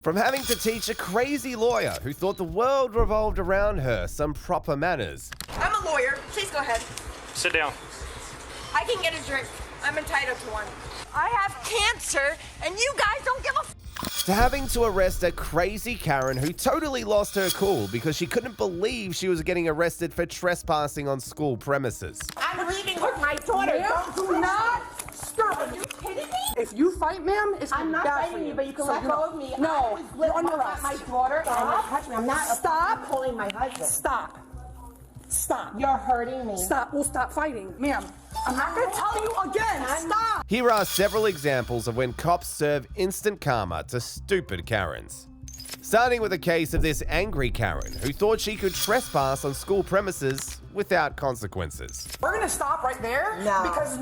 From having to teach a crazy lawyer who thought the world revolved around her some proper manners. I'm a lawyer. Please go ahead. Sit down. I can get a drink. I'm entitled to one. I have cancer, and you guys don't give a To having to arrest a crazy Karen who totally lost her cool because she couldn't believe she was getting arrested for trespassing on school premises. I'm leaving with my daughter. Do not stir. Are you kidding me? If you fight, ma'am, it's I'm not bad for fighting you, but you can let So go of me. No, you're under arrest. My daughter. Stop. Touch me. I'm not. Stop. I'm calling my husband. Stop. Stop. You're hurting me. Stop. We'll stop fighting. Ma'am, I'm not going to tell you again. Stop. Here are several examples of when cops serve instant karma to stupid Karens. Starting with a case of this angry Karen who thought she could trespass on school premises without consequences. We're going to stop right there. No. Because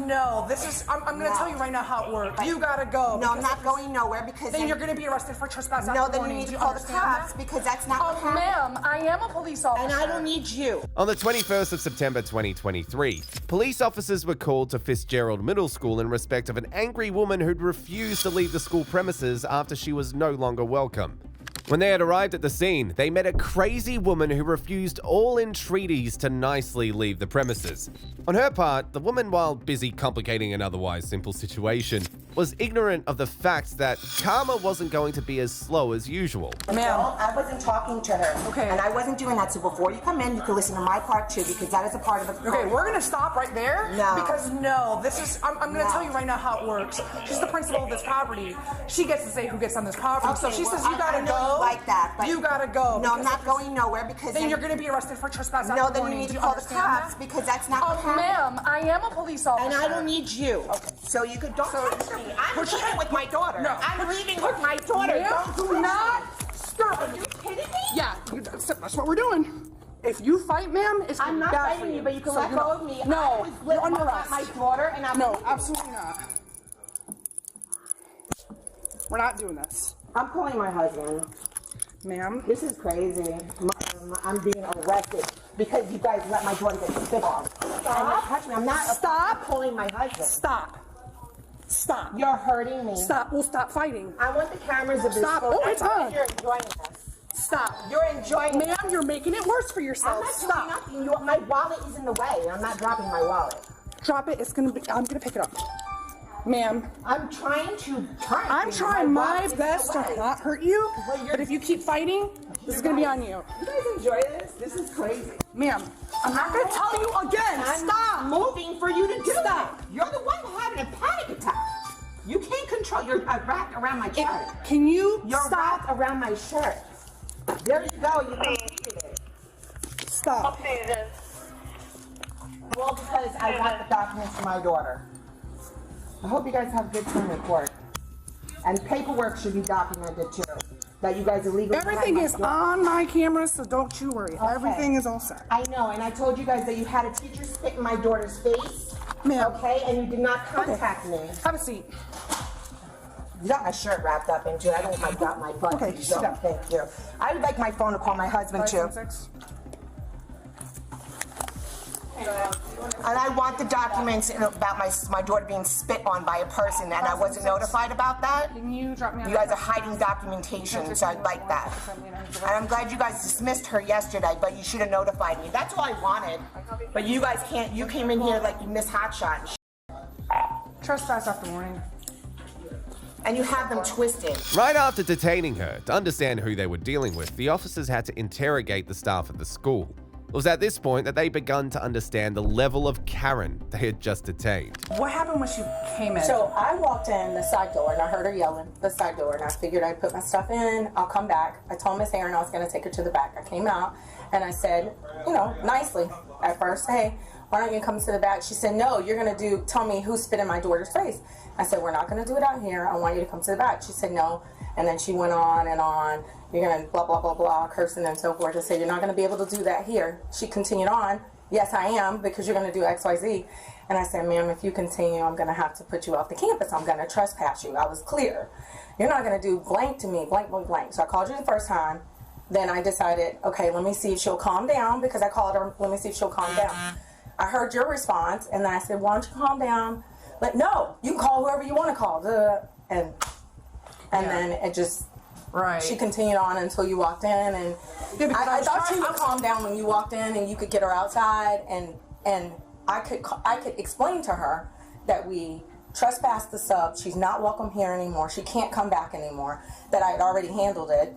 I'm going to tell you right now how it works. You got to go. No, I'm not going nowhere because Then you're going to be arrested for trespass. No, then you need to call the cops because that's not the Ma'am, I am a police officer. and I don't need you. On the 21st of September 2023, police officers were called to Fitzgerald Middle School in respect of an angry woman who'd refused to leave the school premises after she was no longer welcome. When they had arrived at the scene, they met a crazy woman who refused all entreaties to nicely leave the premises. On her part, the woman, while busy complicating an otherwise simple situation, was ignorant of the fact that karma wasn't going to be as slow as usual. Ma'am. I wasn't talking to her. Okay. And I wasn't doing that. So before you come in, you can listen to my part too because that is a part of the Okay, we're gonna stop right there. No. Because I'm gonna tell you right now how it works. She's the principal of this property. She gets to say who gets on this property. So she says you gotta I know go. you like that, but You gotta go. No, I'm not going nowhere because Then you're gonna be arrested for trespass. No, then you need to call the cops because that's not the Ma'am, I am a police officer. and I don't need you. Okay. So you could don't touch me. I'm leaving with my daughter. No. I'm leaving with my daughter. Ma'am, do not stir. Are you kidding me? Yeah, that's what we're doing. If you fight, ma'am, it's I'm not bad for fighting you, but you can let you're go not- of me. No, I was you're under with arrest. my daughter, and I'm No, absolutely not. We're not doing this. I'm calling my husband. Ma'am. This is crazy. I'm being arrested because you guys let my daughter get spit on. Stop. Touch me. I'm not. Stop. I'm calling my husband. Stop. Stop. You're hurting me. Stop. We'll stop fighting. I want the cameras of this. Stop. phone. Oh, it's I know on. You're enjoying this. Stop. You're enjoying Ma'am, you're making it worse for I'm yourself. not Stop. doing nothing. My wallet is in the way. I'm not dropping my wallet. Drop it. I'm gonna pick it up. Ma'am, I'm trying to I'm trying my wallet is in best the to way. not hurt you, Well, you're- but if you keep fighting, this is gonna be on you. You guys enjoy this? This is crazy. Ma'am, I'm not gonna tell you again. I'm Stop. moving for you to do Stop. that. You're the one having a panic attack. You can't control. You're wrapped around my shirt. Can you You're stop? wrapped around my shirt. There you go. You completed it. Stop. Well, because I want the documents for my daughter. I hope you guys have a good time in court. And paperwork should be documented too. That you guys are legally. Everything is on my camera, so don't you worry. Okay. Everything is all set. I know, and I told you guys that you had a teacher spit in my daughter's face. Ma'am. Okay, and you did not contact me. Have a seat. You got my shirt wrapped up into it. I don't want my butt. Okay, sit down. Thank you. I would like my phone to call my husband too. 516. And I want the documents about my daughter being spit on by a person, and I wasn't notified about that. Can you drop me off? You guys are hiding documentation, so I'd like that. And I'm glad you guys dismissed her yesterday, but you should have notified me. That's all I wanted. But you guys can't. You came in here like you missed hotshot and Trespass after warning. and you have them twisted. Right after detaining her, to understand who they were dealing with, the officers had to interrogate the staff of the school. It was at this point that they begun to understand the level of Karen they had just detained. What happened when she came in? So I walked in the side door and I heard her yelling the side door, and I figured I'd put my stuff in, I'll come back. I told Miss Aaron I was gonna take her to the back. I came out and I said, nicely at first, hey, why don't you come to the back? She said, no, you're gonna tell me who spit in my daughter's face. I said, we're not gonna do it out here. I want you to come to the back. She said, no. And then she went on and on. You're gonna blah, blah, blah, blah, cursing and so forth. I said, you're not gonna be able to do that here. She continued on. Yes, I am, because you're gonna do X, Y, Z. And I said, ma'am, if you continue, I'm gonna have to put you off the campus. I'm gonna trespass you. I was clear. You're not gonna do blank to me, blank, blank, blank. So I called you the first time. Then I decided, okay, let me see if she'll calm down, because I called her, let me see if she'll calm down. I heard your response, and then I said, why don't you calm down? No, you can call whoever you want to call. And then it just Right. She continued on until you walked in, and Yeah, because I was thought trying- she would calm down when you walked in, and you could get her outside, and I could explain to her that we trespassed the sub. She's not welcome here anymore. She can't come back anymore. That I had already handled it.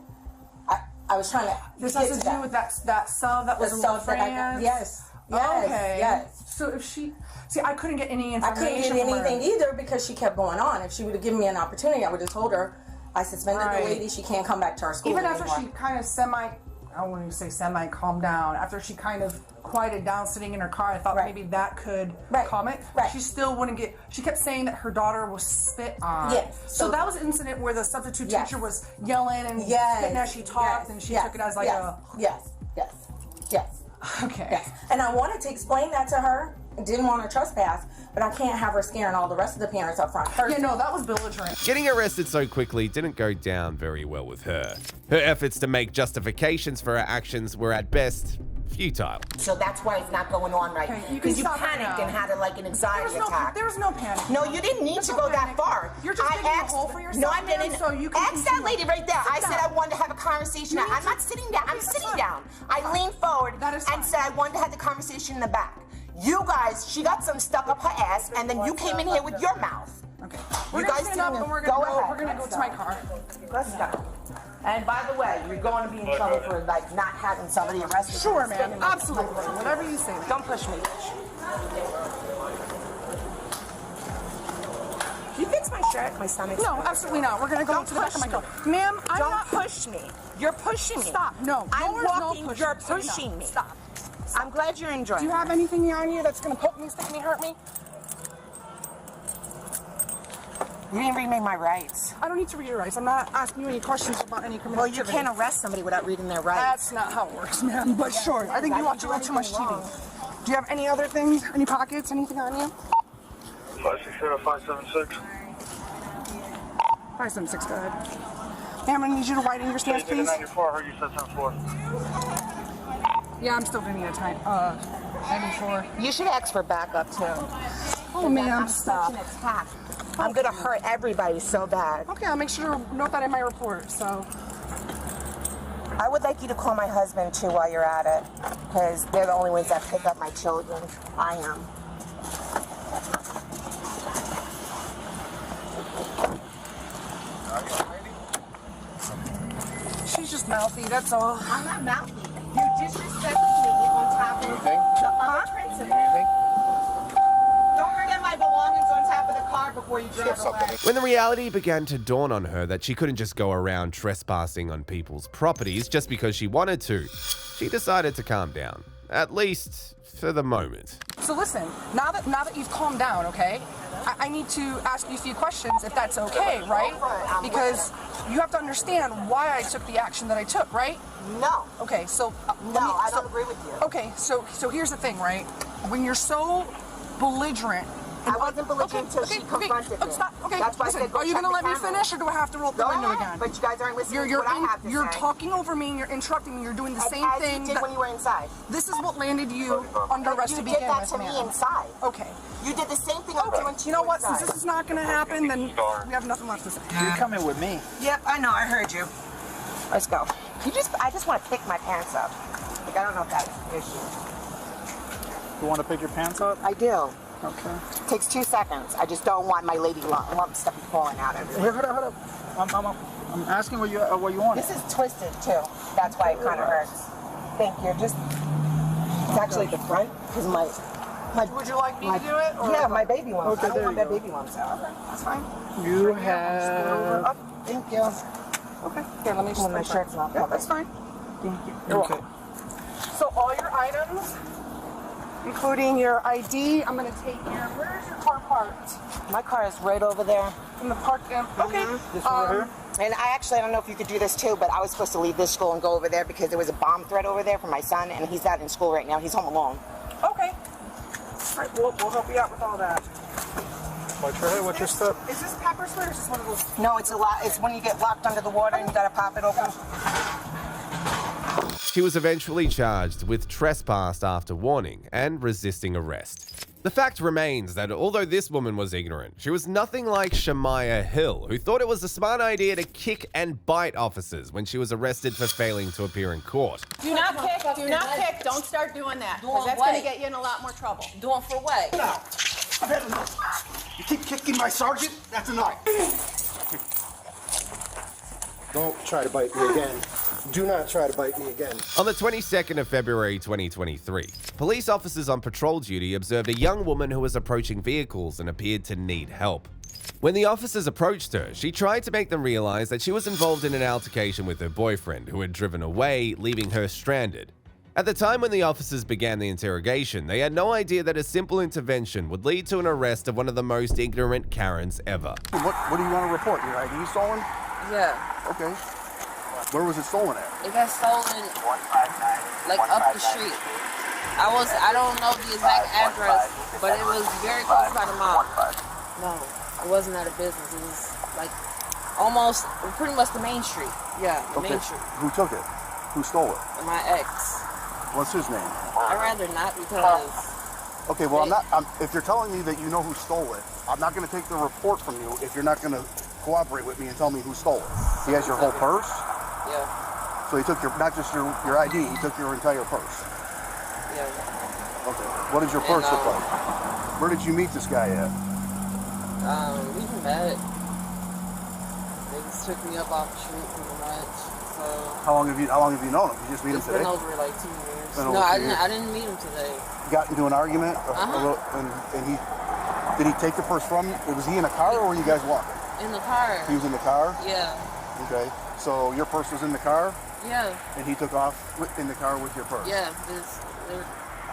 I was trying to. This has to do with that sub that was in sub that France? yes. Okay. Yes. So if she, I couldn't get any I information. couldn't get from her. anything either because she kept going on. If she would have given me an opportunity, I would have told her I suspended Right. the lady. She can't come back to our school Even anymore. after she kind of I don't want to say calmed down. After she kind of quieted down, sitting in her car, I thought Right. maybe that could Right. calm it. Right. She still wouldn't get. She kept saying that her daughter was spit on. Yes. So that was an incident where the substitute Yes. teacher was yelling and Yes. spitting as she talked, Yes. and she Yes. took it as like yes. a. Yes. Yes. Yes. Okay. Yes. And I wanted to explain that to her. I didn't want her trespass, but I can't have her scaring all the rest of the parents up front. Yeah, no, that was belligerent. Getting arrested so quickly didn't go down very well with her. Her efforts to make justifications for her actions were at best futile. So that's why it's not going on right. Okay, you can Because you stop it panicked now. and had like an anxiety attack. There was no panic. No, you didn't need There's to no go that panic. far. You're just digging a hole for yourself, No, I ma'am, didn't. so you can Ask that continue. lady right there. Sit I said down. I wanted to have a conversation. You need I'm to- not sitting down. I'm Okay, that's sitting fine. down. I leaned forward That is and fine. said I wanted to have the conversation in the back. You guys, she got some stuck up her ass, and then you came in here with your mouth. Okay. You We're guys gonna stand up didn't- and we're go gonna go. ahead. We're gonna go to my car. Let's go. And by the way, you're going to be in trouble for like not having somebody arrested. Sure, for ma'am. standing next to Absolutely. my- Whatever you say. Don't push me, bitch. You fix my shirt? My stomach's No, absolutely not. We're gonna go Don't to the back of my push car. me. Ma'am, I'm Don't not. push me. You're pushing me. Stop. No. I'm There's no walking. pushing. You're So no. pushing me. Stop. I'm glad you're enjoying Do you have anything on you that's gonna poke me, stick me, hurt me? You didn't read me my rights. I don't need to read your rights. I'm not asking you any questions about any criminal Well, you activity. can't arrest somebody without reading their rights. That's not how it works, ma'am. But sure. I think you watch a little too much TV. Do you have any other things? Any pockets? Anything on you? 560-576. 576, go ahead. Ma'am, I need you to widen your stance, please. 94, I heard you said 74. Yeah, I'm still gonna need a time. 94. You should ask for backup too. Oh, ma'am, I'm stop. such an attack. I'm gonna hurt everybody so bad. Okay, I'll make sure to note that in my report. So, I would like you to call my husband too while you're at it, because they're the only ones that pick up my children. I am. she's just mouthy, that's all. I'm not mouthy. You disrespected me on top of the other principal. Don't forget my belongings on top of the car before you drive away. When the reality began to dawn on her that she couldn't just go around trespassing on people's properties just because she wanted to, she decided to calm down, at least for the moment. So listen, now that you've calmed down, okay, I need to ask you a few questions if that's okay, right? Because you have to understand why I took the action that I took, right? No. Okay, so No, I don't agree with you. Okay, so here's the thing, right? When you're so belligerent. I wasn't belligerent until she confronted me. Stop. Okay, That's why I listen, said go are you check gonna the let me camera. finish, or do I have to roll the Go window ahead, again? but you guys aren't listening You're to what I have to you're say. talking over me and you're interrupting me. You're doing the same As thing. you did when you were inside. This is what landed you under arrest You to did begin that with, to me ma'am. inside. Okay. You did the same thing I'm doing to You know what? inside. Since this is not gonna happen, then we have nothing left to say. You're coming with me. Yep, I know. I heard you. Let's go. I just want to pick my pants up. Like, I don't know if that's an issue. You want to pick your pants up? I do. Okay. It takes 2 seconds. I just don't want my lady lump stuff falling out of it. Hold up. I'm asking what you want. This is twisted too. That's why it kind of hurts. Thank you. It's actually the front because my. Would you like me to do it? Or Yeah, my baby lumps. Okay, I don't there want you that go. baby lumps out. That's fine. You have. Oh, thank you. Okay. Here, let me just. When my shirt's not Yeah, covered. that's fine. Thank you. Okay. So all your items, including your ID, I'm gonna take your. Where's your car parked? My car is right over there. In the park. Okay. This one right here? And I don't know if you could do this too, but I was supposed to leave this school and go over there because there was a bomb threat over there for my son, and he's not in school right now. He's home alone. Okay. All right, we'll help you out with all that. What's your step? Is this pepper spray or is this one of those? No, it's when you get locked under the water and you gotta pop it open. She was eventually charged with trespass after warning and resisting arrest. The fact remains that although this woman was ignorant, she was nothing like Shemaiah Hill, who thought it was a smart idea to kick and bite officers when she was arrested for failing to appear in court. Do not kick, do not kick, don't start doing that, because that's going to get you in a lot more trouble. Doing for what? No, I've had enough. You keep kicking my sergeant, that's enough. Don't try to bite me again. Do not try to bite me again. On the 22nd of February 2023, police officers on patrol duty observed a young woman who was approaching vehicles and appeared to need help. When the officers approached her, she tried to make them realize that she was involved in an altercation with her boyfriend, who had driven away, leaving her stranded. At the time when the officers began the interrogation, they had no idea that a simple intervention would lead to an arrest of one of the most ignorant Karens ever. What do you want to report? Your ID stolen? Yeah. Okay. Where was it stolen at? It got stolen like up the street. I don't know the exact address, but it was very close by the mall. No, it wasn't at a business. It was like almost pretty much the main street. Yeah, the main street. Who took it? Who stole it? My ex. What's his name? I'd rather not because. Okay, well, if you're telling me that you know who stole it, I'm not going to take the report from you if you're not going to cooperate with me and tell me who stole it. He has your whole purse? Yeah. So he took not just your ID, he took your entire purse. Yeah. Okay. What did your purse look like? Where did you meet this guy at? We met. They just took me up off the street pretty much. So. How long have you known him? You just meet him today? It's been over like 2 years. Been over No, 2 years. I didn't meet him today. Got into an argument? And he did he take the purse from you? Was he in a car or were you guys walking? In the car. He was in the car? Yeah. Okay. So your purse was in the car? Yeah. And he took off in the car with your purse? Yeah.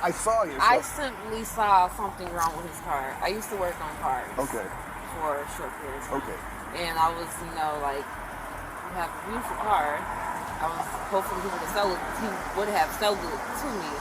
I saw you. I simply saw something wrong with his car. I used to work on cars. Okay. For a short period of time. Okay. And I was, like, you have a beautiful car. I was hopefully he would have sold it to me,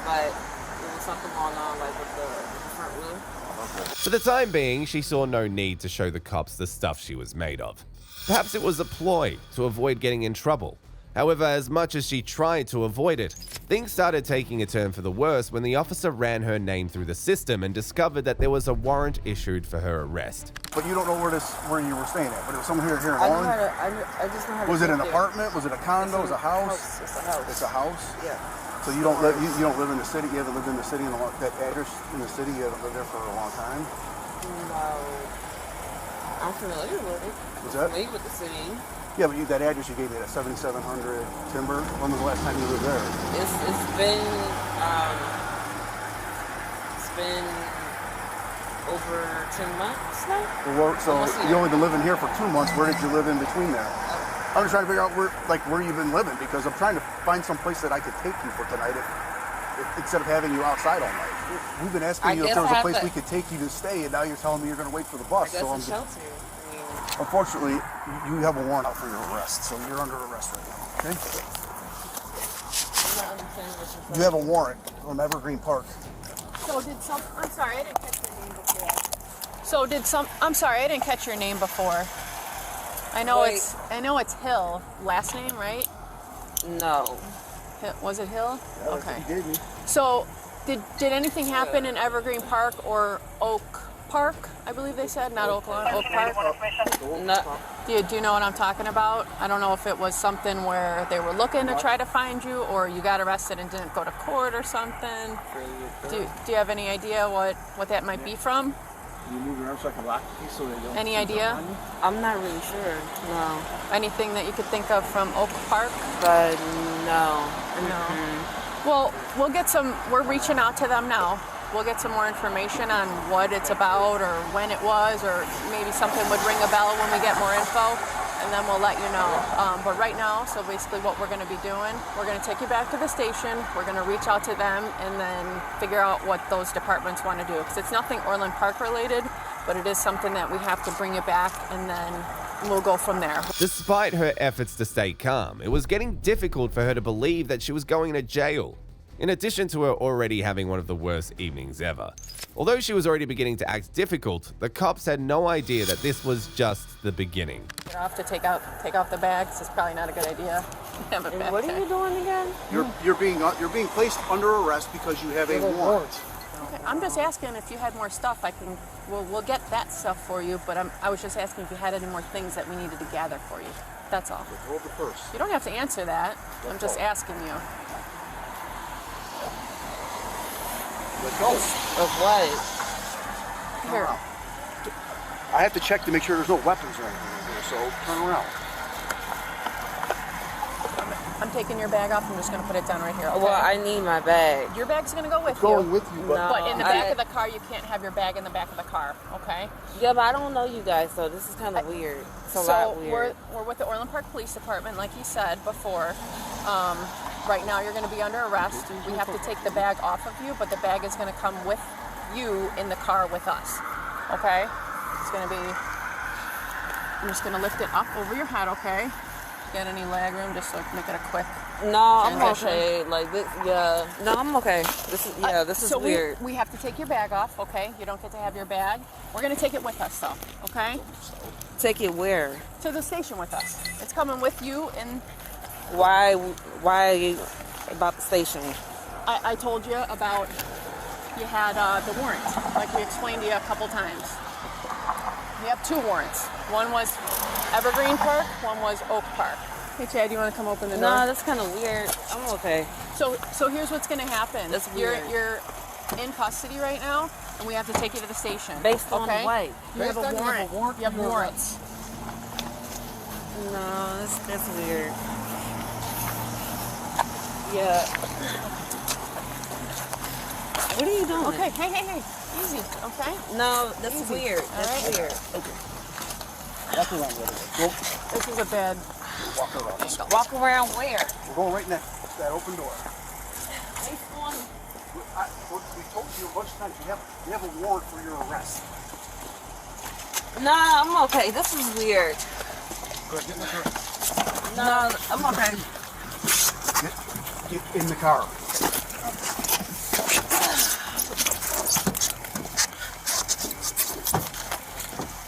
but there was something going on, like with the front wheel. Okay. For the time being, she saw no need to show the cops the stuff she was made of. Perhaps it was a ploy to avoid getting in trouble. However, as much as she tried to avoid it, things started taking a turn for the worse when the officer ran her name through the system and discovered that there was a warrant issued for her arrest. But you don't know where you were staying at, but it was somewhere here in Orange? I just know how to Was it an get there. apartment? Was it a condo? Was it a house? It's a house. It's a house? Yeah. So you don't live in the city? You haven't lived in the city that address in the city? You haven't lived there for a long time? No. I'm familiar with it. What's that? Familiar with the city. Yeah, but that address you gave me, that 7700 Timber, when was the last time you lived there? It's been over 10 months now. Well, so you only been living here for 2 months. Where did you live in between there? I'm just trying to figure out where you've been living, because I'm trying to find some place that I could take you for tonight instead of having you outside all night. We've been asking you if there was a place we could take you to stay, and now you're telling me you're going to wait for the bus. I guess a shelter. Unfortunately, you have a warrant out for your arrest, so you're under arrest right now, okay? You have a warrant from Evergreen Park. So I'm sorry, I didn't catch your name before. I'm sorry, I didn't catch your name before. I know it's Hill, last name, right? No. Was it Hill? Yeah, okay. you gave me. So, did anything happen in Evergreen Park or Oak Park? I believe they said, not Oak Lawn, Oak Park. No. Do you know what I'm talking about? I don't know if it was something where they were looking to try to find you, or you got arrested and didn't go to court or something. Do you have any idea what that might be from? You move around so I can lock the key so they don't. Any idea? I'm not really sure. No. Anything that you could think of from Oak Park? But no. No. Well, we're reaching out to them now. We'll get some more information on what it's about or when it was, or maybe something would ring a bell when we get more info, and then we'll let you know. But right now, so basically what we're going to be doing, we're going to take you back to the station, we're going to reach out to them, and then figure out what those departments want to do. Because it's nothing Orland Park related, but it is something that we have to bring you back, and then we'll go from there. Despite her efforts to stay calm, it was getting difficult for her to believe that she was going to jail. In addition to her already having one of the worst evenings ever. Although she was already beginning to act difficult, the cops had no idea that this was just the beginning. You have to take off the bags. It's probably not a good idea. What are you doing again? You're being placed under arrest because you have a warrant. Okay, I'm just asking if you had more stuff. We'll get that stuff for you. But I was just asking if you had any more things that we needed to gather for you. That's all. Hold the purse. You don't have to answer that. I'm just asking you. Let go. Of what? Here. I have to check to make sure there's no weapons or anything in here, so turn around. I'm taking your bag off. I'm just going to put it down right here. Okay? Well, I need my bag. Your bag's going to go with you. Going with you, but But in the back of the car, you can't have your bag in the back of the car, okay? Yeah, but I don't know you guys, so this is kind of weird. It's a lot weird. We're with the Orland Park Police Department, like you said before. Right now, you're going to be under arrest. We have to take the bag off of you, but the bag is going to come with you in the car with us, okay? It's going to be... I'm just going to lift it up over your head, okay? Get any leg room, just so make it a quick... No, I'm transition. okay. Like this, yeah. No, I'm okay. This is weird. We have to take your bag off, okay? You don't get to have your bag. We're gonna take it with us, though, okay? Take it where? To the station with us. It's coming with you, and Why about the station? I told you about you had the warrant, like we explained to you a couple times. We have 2 warrants. One was Evergreen Park, one was Oak Park. Hey, Chad, you want to come open the door? No, that's kind of weird. I'm okay. So here's what's going to happen. That's weird. You're in custody right now, and we have to take you to the station. Based on okay? what? You have a warrant. You have warrants. No, that's weird. Yeah. What are you doing? Okay, hey. Easy, okay? No, that's Easy. weird. All That's right. weird. okay. Walk around with it. Go. This is a bad... Walk around. Let's go. Walk around where? We're going right next to that open door. We told you a bunch of times you have a warrant for your arrest. Nah, I'm okay. This is weird. Go ahead, get in the car. No, I'm okay. Get in the car.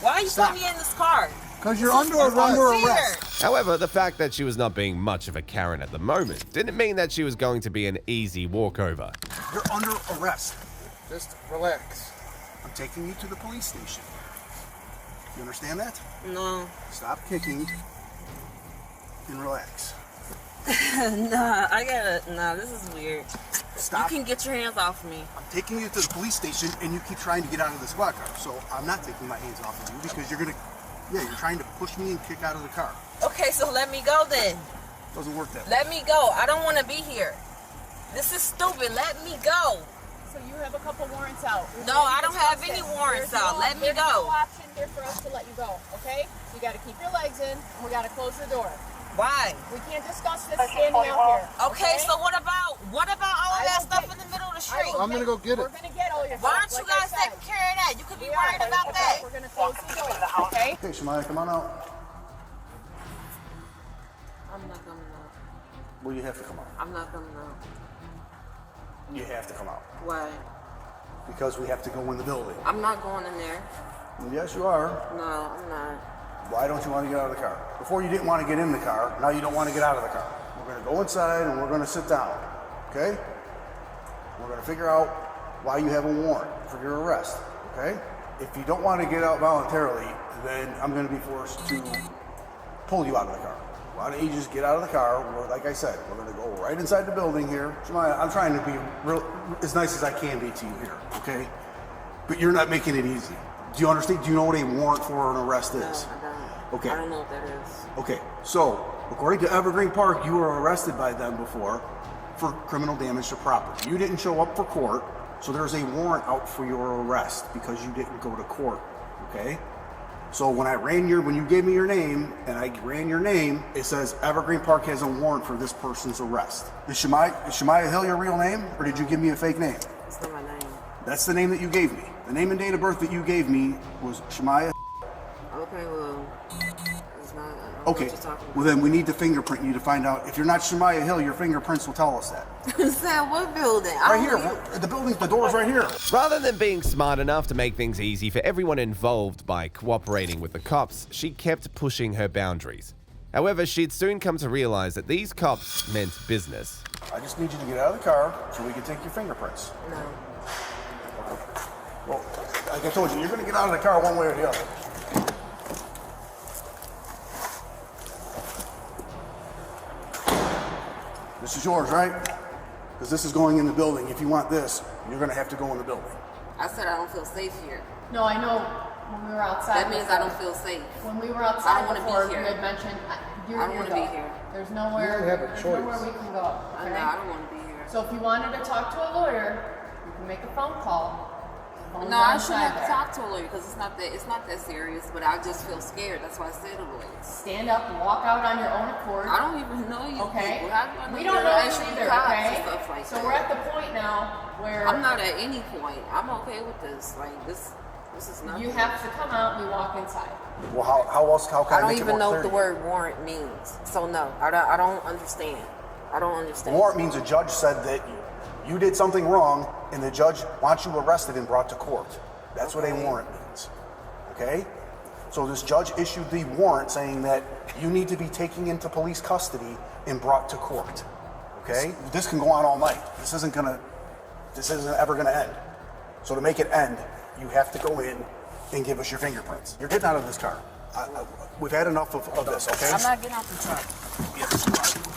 Why are you putting me in this car? Because you're under arrest. However, the fact that she was not being much of a Karen at the moment didn't mean that she was going to be an easy walkover. You're under arrest. Just relax. I'm taking you to the police station. You understand that? No. Stop kicking and relax. Nah, this is weird. Stop. You can get your hands off me. I'm taking you to the police station and you keep trying to get out of the squad car. So I'm not taking my hands off of you because you're trying to push me and kick out of the car. Okay, so let me go then. Doesn't work that way. Let me go. I don't want to be here. This is stupid. Let me go. So you have a couple warrants out. No, I don't have any warrants out. Let me There's no go. option here for us to let you go, okay? So you got to keep your legs in, and we got to close the door. Why? We can't discuss this standing out here. Okay, so what about all of that stuff in the middle of the street? I'm gonna go get it. We're going to get all your Why stuff. aren't you guys taking care of that? You could be worried about that. We're going to close the door, okay? Okay, Shemaya, come on out. I'm not coming out. Well, you have to come out. I'm not coming out. You have to come out. Why? Because we have to go in the building. I'm not going in there. Yes, you are. No, I'm not. Why don't you want to get out of the car? Before you didn't want to get in the car, now you don't want to get out of the car. We're going to go inside and we're going to sit down, okay? We're going to figure out why you have a warrant for your arrest, okay? If you don't want to get out voluntarily, then I'm going to be forced to pull you out of the car. Why don't you just get out of the car? Like I said, we're going to go right inside the building here. Shemaya, I'm trying to be as nice as I can be to you here, okay? But you're not making it easy. Do you understand? Do you know what a warrant for an arrest is? No, I don't. Okay. I don't know what that is. Okay, so according to Evergreen Park, you were arrested by them before for criminal damage to property. You didn't show up for court, so there's a warrant out for your arrest because you didn't go to court, okay? So when you gave me your name, and I ran your name, it says Evergreen Park has a warrant for this person's arrest. Is Shemaya Hill your real name, or did you give me a fake name? It's not my name. That's the name that you gave me. The name and date of birth that you gave me was Shemaya. Okay, well, it's not. Okay, well then we need to fingerprint you to find out. If you're not Shemaya Hill, your fingerprints will tell us that. Sam, what building? Right here, the door's right here. Rather than being smart enough to make things easy for everyone involved by cooperating with the cops, she kept pushing her boundaries. However, she'd soon come to realize that these cops meant business. I just need you to get out of the car so we can take your fingerprints. No. Well, like I told you, you're going to get out of the car one way or the other. This is yours, right? Because this is going in the building. If you want this, you're going to have to go in the building. I said I don't feel safe here. No, I know when we were outside. That means I don't feel safe. When we were outside I don't before, want to be you here. had mentioned you're I don't want to be here. There's nowhere. You have a there's choice. nowhere we can go. I Okay? know, I don't want to be here. So if you wanted to talk to a lawyer, you can make a phone call. Phones No, are I shouldn't inside have to there. talk to a lawyer because it's not that serious. But I just feel scared. That's why I said a lawyer. Stand up and walk out on your own accord. I don't even know you Okay. people. How do I know We don't you're know you actually either. cops Okay. and stuff like So that? we're at the point now where I'm not at any point. I'm okay with this. Like this is nothing. you have to come out and we walk inside. Well, how can I I don't make it even more know clear what the to you? word warrant means. So no, I don't understand. I don't understand. Warrant means a judge said that you did something wrong and the judge wants you arrested and brought to court. That's what a warrant means. Okay? So this judge issued the warrant saying that you need to be taken into police custody and brought to court. Okay? This can go on all night. This isn't ever gonna end. So to make it end, you have to go in and give us your fingerprints. You're getting out of this car. We've had enough of this, okay? I'm not getting off the truck. Yes, you are.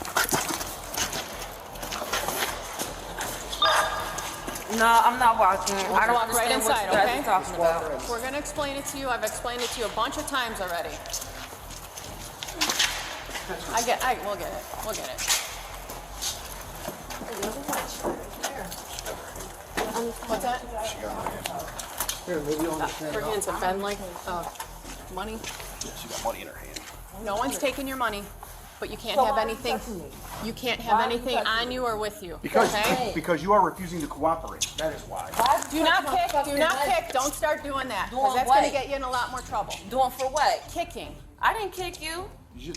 No, I'm not walking. I don't walk right understand inside, what you guys okay? are talking about. We're gonna explain it to you. I've explained it to you a bunch of times already. We'll get it. We'll get it. What's that? Here, maybe you'll understand. Her hands have been like money. Yeah, she got money in her hand. No one's taking your money, but you can't have anything. You can't have anything on you or with you. Okay? Because you are refusing to cooperate. That is why. Do not kick. Do not kick. Don't start doing that. Doing Because that's what? going to get you in a lot more trouble. Doing for what? Kicking. I didn't kick you.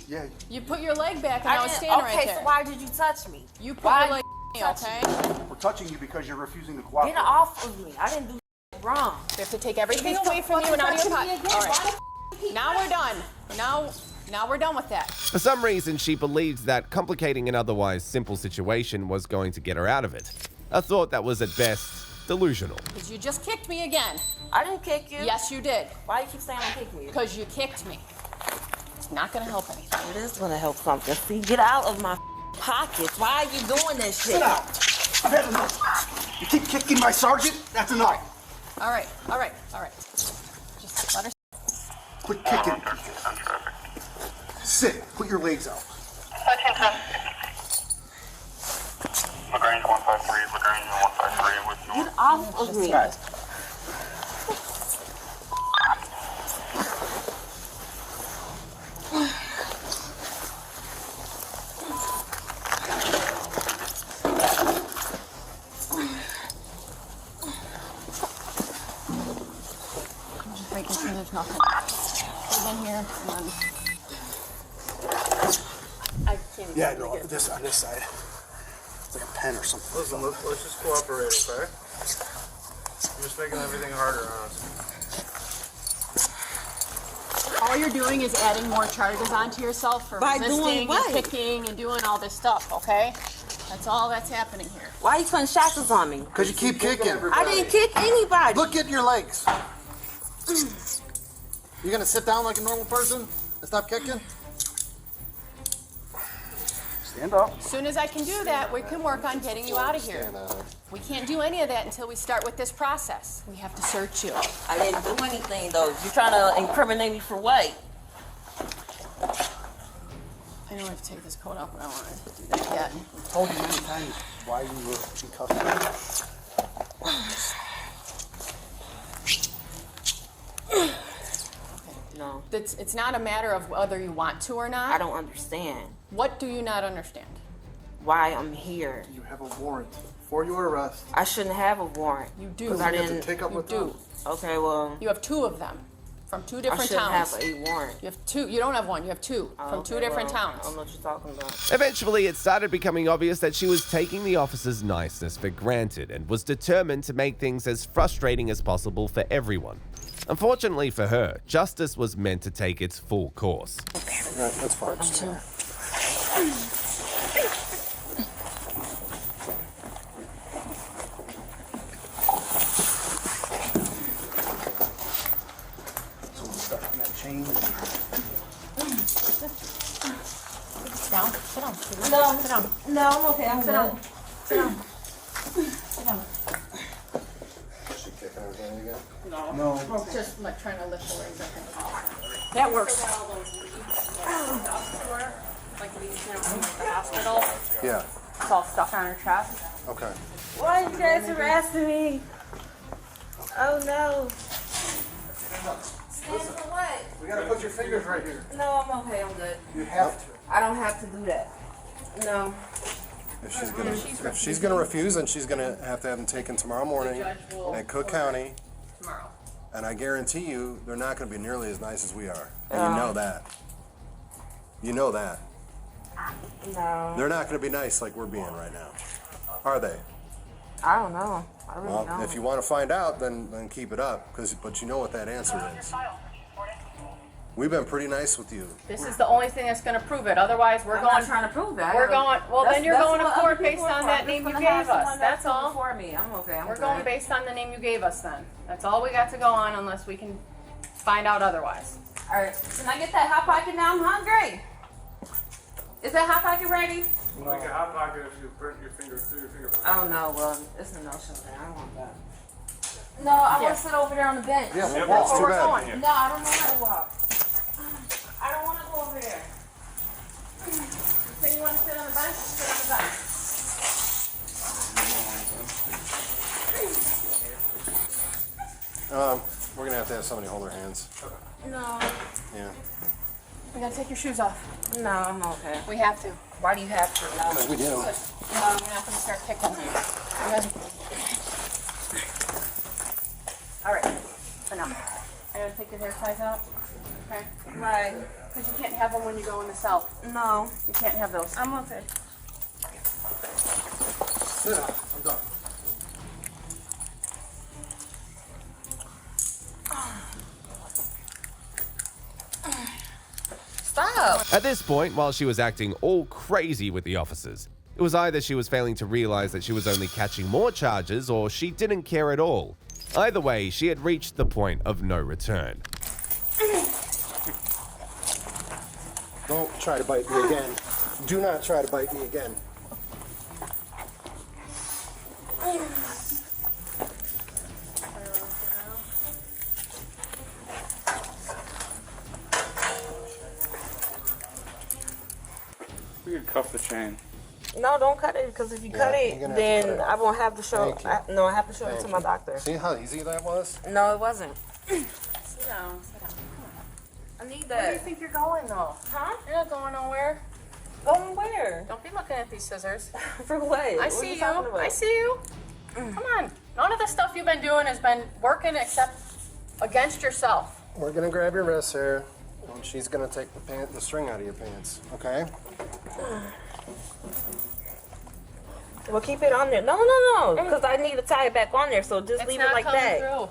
Yeah. You put your leg back and I was didn't- standing right Okay, there. so why did you touch me? You put Why your leg you back, touch okay? We're touching you because you're refusing to cooperate. Get off of me. I didn't do wrong. We have to take everything away from you and out of your pocket. All right. Now we're done. Now we're done with that. For some reason, she believed that complicating an otherwise simple situation was going to get her out of it. A thought that was at best delusional. Because you just kicked me again. I didn't kick you. Yes, you did. Why you keep saying I'm kicking you? Because you kicked me. It's not going to help anything. It is gonna help something. See, get out of my pockets. Why are you doing this shit? Sit out. I've had enough. You keep kicking my sergeant? That's enough. All right. Just let her. Quit kicking. Sit. Put your legs out. LaGrange 153, LaGrange 153 with you. Get off of me. Right. Just making sure there's nothing. Hold in here and then. I can't even Yeah, really no, get this on this side. It's like a pen or something. Listen, let's just cooperate, okay? You're just making everything harder on us. All you're doing is adding more charges onto yourself for By doing resisting what? and kicking and doing all this stuff, okay? That's all that's happening here. Why are you putting shackles on me? Because you keep kicking. I didn't kick anybody. Look at your legs. You gonna sit down like a normal person and stop kicking? Stand up. As soon as I can do that, we can work on getting you out of here. We can't do any of that until we start with this process. We have to search you. I didn't do anything though. You're trying to incriminate me for what? I know I have to take this coat off, but I don't want to do that yet. I told you many times why you were in custody. No, It's not a matter of whether you want to or not. I don't understand What do you not understand? why I'm here. You have a warrant for your arrest. I shouldn't have a warrant. You do. 'Cause I You have to didn't. take up You with do. them. Okay, well, You have two of them from two I different shouldn't towns. have a warrant. You have two. You don't have one. You have two from two Okay, different well, towns. I don't know what you're talking about. Eventually, it started becoming obvious that she was taking the officer's niceness for granted and was determined to make things as frustrating as possible for everyone. Unfortunately for her, justice was meant to take its full course. Right, that's fine. No. Sit down. No, I'm okay. I'm Sit down. Sit down. Sit down. Is she kicking everything again? No. Just like trying to lift the legs. That works. Like leaves him from like, the hospital. Yeah. It's all stuck on her chest. Okay. Why are you guys harassing me? Oh no. Stand for what? We gotta put your fingers right here. No, I'm okay. I'm good. You have to. I don't have to do that. No. If she's gonna refuse, then she's gonna have to have them taken tomorrow morning at Cook County. Tomorrow. And I guarantee you, they're not gonna be nearly as nice as we are. And you know that. You know that. No. They're not gonna be nice like we're being right now. Are they? I don't know. I really Well, don't. if you want to find out, then keep it up. But you know what that answer is. We've been pretty nice with you. This is the only thing that's going to prove it. Otherwise, we're I'm going. not trying to prove that. We're going. Well, then you're going to what court other based people are on for. that I'm name just you gonna have gave us. someone That's do it all. For me, I'm okay. We're going based on the name you gave us. Then that's all we got to go on, unless we can find out otherwise. All right. Can I get that hot pocket now? I'm hungry. Is that hot pocket ready? Make a hot pocket if you burn your finger through your fingerprint. Oh no. Well, it's a no show thing. I don't want that. No, I want to sit over there on the bench. Yeah, That's well, where too we're bad. going. No, I don't know how to walk. I don't want to go over there. So you want to sit on the bench? Sit on the bench. We're gonna have to have somebody hold their hands. No. Yeah. We gotta take your shoes off. No, I'm okay. We have to. Why do you have to? No. We do. No, we're not gonna start kicking you. All right. Enough. I gotta take your hair ties out. Okay. Right. Because you can't have them when you go in the cell. No. You can't have those. I'm okay. Sit down. I'm done. Stop. At this point, while she was acting all crazy with the officers, it was either she was failing to realize that she was only catching more charges or she didn't care at all. Either way, she had reached the point of no return. Don't try to bite me again. Do not try to bite me again. We could cuff the chain. No, don't cut it because if you cut you're it, gonna have to cut then it. I won't have to show. Thank you. I have to show it Thank to you. my doctor. See how easy that was? No, it wasn't. Sit down. Sit down. I need Where do you that. think you're going, though? Huh? You're not going nowhere. Going where? Don't be looking at these scissors. For what? I What see are you. talking about? I see you. Come on. None of the stuff you've been doing has been working except against yourself. We're gonna grab your wrists here, and she's gonna take the string out of your pants. Okay? Well, keep it on there. No, because I need to tie it back on there. So just It's leave not it like coming that. through.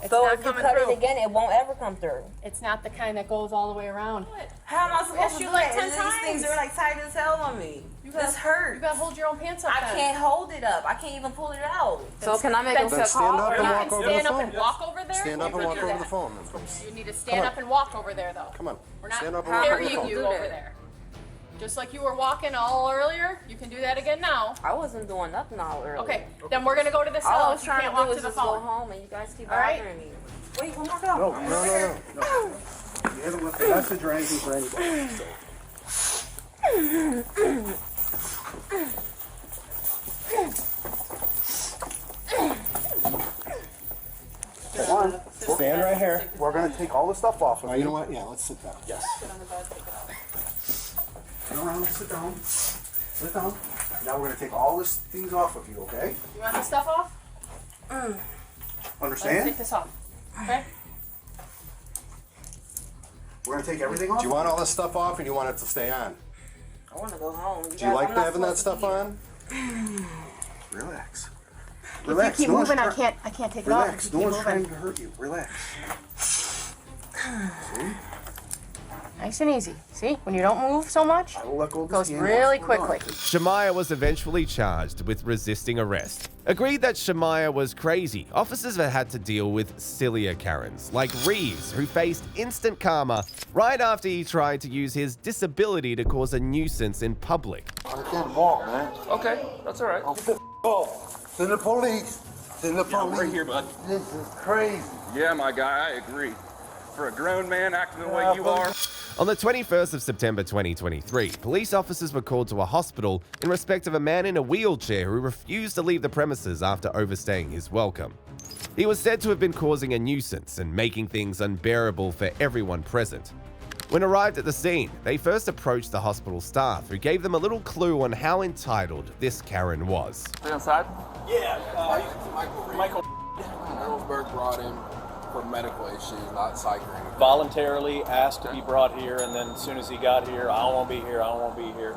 It's So not if you coming cut through. it again, it won't ever come through. It's not the kind that goes all the way around. How am I supposed Yes, to you do like that? 10 These times. things are like tight as hell on me. This You hurts. gotta hold your own pants up. I then. can't hold it up. I can't even pull it out. So can I make Then a Then stand up Or and you walk can over the stand up phone. and walk over there. Stand up You and walk can do over the that. phone, then, please. You need to stand Come up and walk over there, though. Come on. We're not Stand up and walk over the carrying phone. you Do over that. there. Just like you were walking all earlier, you can do that again now. I wasn't doing nothing all earlier. Okay, then we're gonna go to the All I cell. was If you trying can't to do walk was to the just go phone. home, and you guys keep All right. bothering me. Wait, one more go. No. You haven't left a message or anything for anybody. Come on. Stand right here. We're gonna take all the stuff off of you. You know what? Yeah, let's sit down. Yes. Sit on the bed, take it off. Turn around, sit down. Sit down. Now we're gonna take all these things off of you, okay? You want this stuff off? Let's Understand? take this off. Okay? We're gonna take everything off. Do you want all this stuff off, or do you want it to stay on? I want to go home. Do you like having that stuff on? Relax. If Relax. you keep No one's moving, I try- can't take it off. Relax. If No you one's keep trying moving. to hurt you. Relax. See? I Nice and easy. See, when you don't move so much, it goes really quickly. Shamaya was eventually charged with resisting arrest. Agreed that Shamaya was crazy, officers have had to deal with sillier Karens, like Reeves, who faced instant karma right after he tried to use his disability to cause a nuisance in public. I can't walk, man. Okay, that's all right. Oh, get the off. Send the police. Send the police. I'm right here, bud. This is crazy. Yeah, my guy, I agree. For a grown man acting the way you are. On the 21st of September 2023, police officers were called to a hospital in respect of a man in a wheelchair who refused to leave the premises after overstaying his welcome. He was said to have been causing a nuisance and making things unbearable for everyone present. When arrived at the scene, they first approached the hospital staff, who gave them a little clue on how entitled this Karen was. Stay inside? Yeah, Michael Earlsberg brought him for medical issues, not psych or anything. Voluntarily asked to be brought here, and then as soon as he got here, I don't want to be here, I don't want to be here.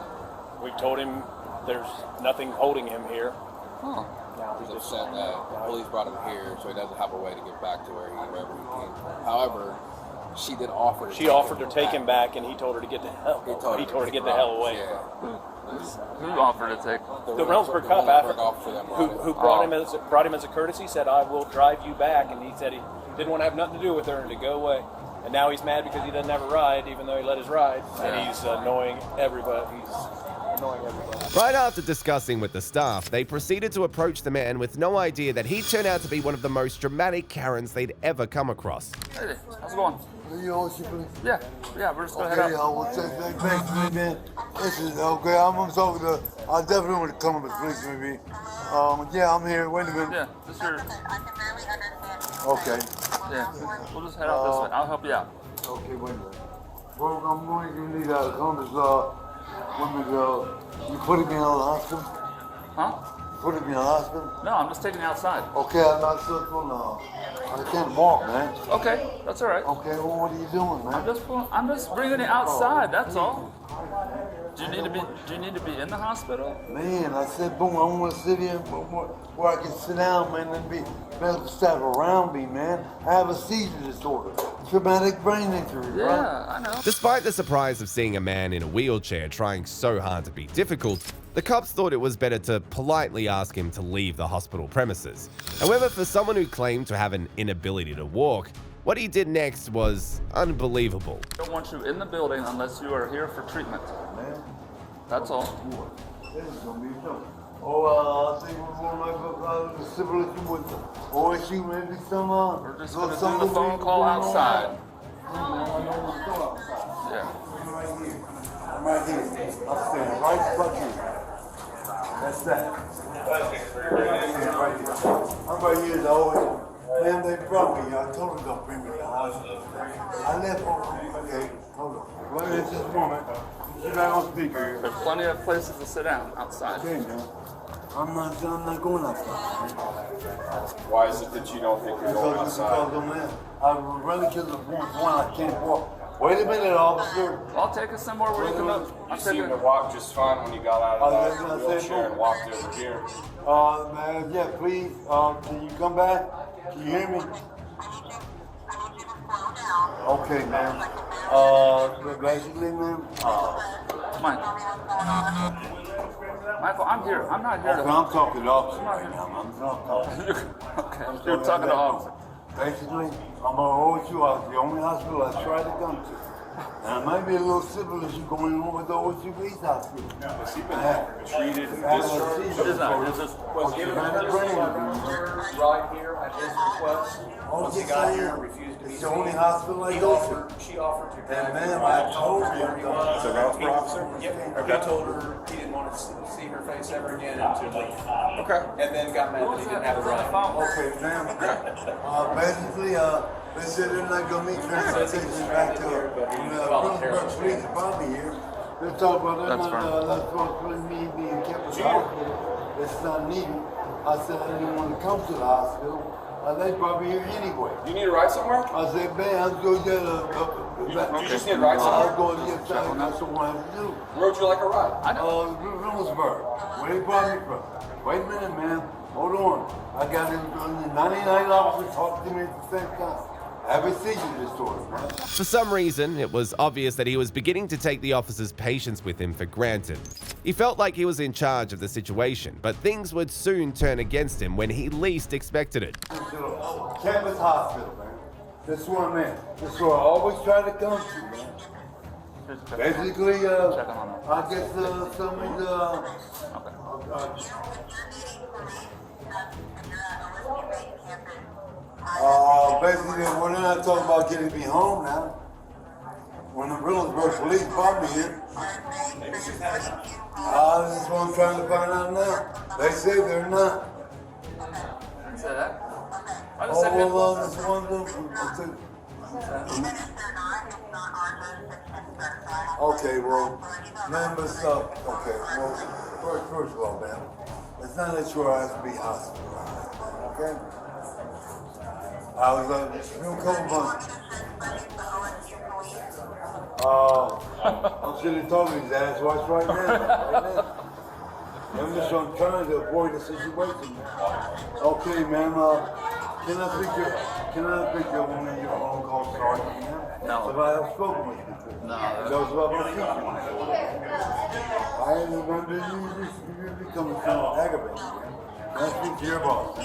We told him there's nothing holding him here. Huh. He's upset that police brought him here, so he doesn't have a way to get back to wherever he came from. However, she did offer. She offered to take him back, and he told her to get the hell. He told her to get the hell away. Yeah. Who offered to take? The Reynoldsburg cop who brought him as a courtesy, said, "I will drive you back," and he said he didn't want to have nothing to do with her and to go away. And now he's mad because he doesn't have a ride, even though he let his ride, and he's annoying everybody. Right after discussing with the staff, they proceeded to approach the man with no idea that he turned out to be one of the most dramatic Karens they'd ever come across. Hey, how's it going? Yeah, we're just gonna head Okay, up. I will take that back to me, man. This is okay. I'm talking to. I definitely want to come up with police, maybe. Yeah, I'm here. Wait a minute. Yeah, just here. Okay. Yeah, we'll just head out this way. I'll help you out. Okay, wait a minute. Well, I'm going to need a compass. You putting me in the hospital? Huh? Putting me in the hospital? No, I'm just taking you outside. Okay, I'm not sure. No, I can't walk, man. Okay, that's all right. Okay, well, what are you doing, man? I'm just bringing it outside. That's all. Do you need to be in the hospital? Man, I said, boom, I want to sit here where I can sit down, man, and be able to step around me, man. I have a seizure disorder, traumatic brain injury, Yeah, right? I know. Despite the surprise of seeing a man in a wheelchair trying so hard to be difficult, the cops thought it was better to politely ask him to leave the hospital premises. However, for someone who claimed to have an inability to walk, what he did next was unbelievable. I don't want you in the building unless you are here for treatment. Man. That's all. This is going to be fun. I think we're going to make a civility with OSU, maybe some, We're just going to do the phone call outside. Yeah. I'm right here. I'm standing right fuck here. That's that. I'm right here as always. Man, they brought me. I told them don't bring me to the hospital. I left over. Okay, hold on. Wait a minute, just a moment. You're not on speaker here. There's plenty of places to sit down outside. Okay, man. I'm not going outside. Why is it that you don't think you're going outside? Because I'm really to the point I can't walk. Wait a minute, officer. I'll take us somewhere where you can look. You seemed to walk just fine when you got out of that wheelchair and walked over here. Man, yeah, please. Can you come back? Can you hear me? Okay, man. Basically, man. Michael, I'm here. I'm not here Okay, to. I'm talking to officer right now. I'm not talking. Okay, you're talking to officer. Basically, I'm gonna hold you out. The only hospital I tried to come to. And it might be a little civil issue going on with the OSU East Hospital. Has he been treated and discharged? Was given a right here at his request. Once he got here and refused to be It's the only hospital I go to. She offered to And man, I told you. Is it an officer? Yep. He told her he didn't want to see her face ever again and to leave. Okay. And then got mad that he didn't have a right. Okay, ma'am. Basically, they said they're not gonna meet transportation back to Williamsburg Police Department here. They talk about that's supposed to me being kept at the hospital. It's not needed. I said I didn't want to come to the hospital. They brought me here anyway. You need a ride somewhere? I said, man, I'm going to get You just need a ride somewhere? I'm going to get something. That's what I have to do. Where would you like a ride? Williamsburg. Where they brought me from. Wait a minute, man. Hold on. I got him 99 officers talking to me at the same time. Have a seizure disorder, man. For some reason, it was obvious that he was beginning to take the officer's patience with him for granted. He felt like he was in charge of the situation, but things would soon turn against him when he least expected it. Campus Hospital, man. This is where I'm at. This is where I always try to come to, man. Basically, I guess some of the... basically, we're not talking about getting me home now. When the Reynoldsburg police brought me here, that's what I'm trying to find out now. They say they're not. I didn't say that. I just Oh, said well, this one thing. Okay, well, man, but okay, well, first of all, man, it's not that you have to be hospitalized, okay? I was a couple months. I'm sitting talking to his ass right now. I'm just trying to avoid the situation. Okay, man, can I pick your one of your own call sergeant, man? No. Have I have spoken with you before? No. That was about my teacher. I remember you becoming kind of aggravated, man. Can I speak to your boss?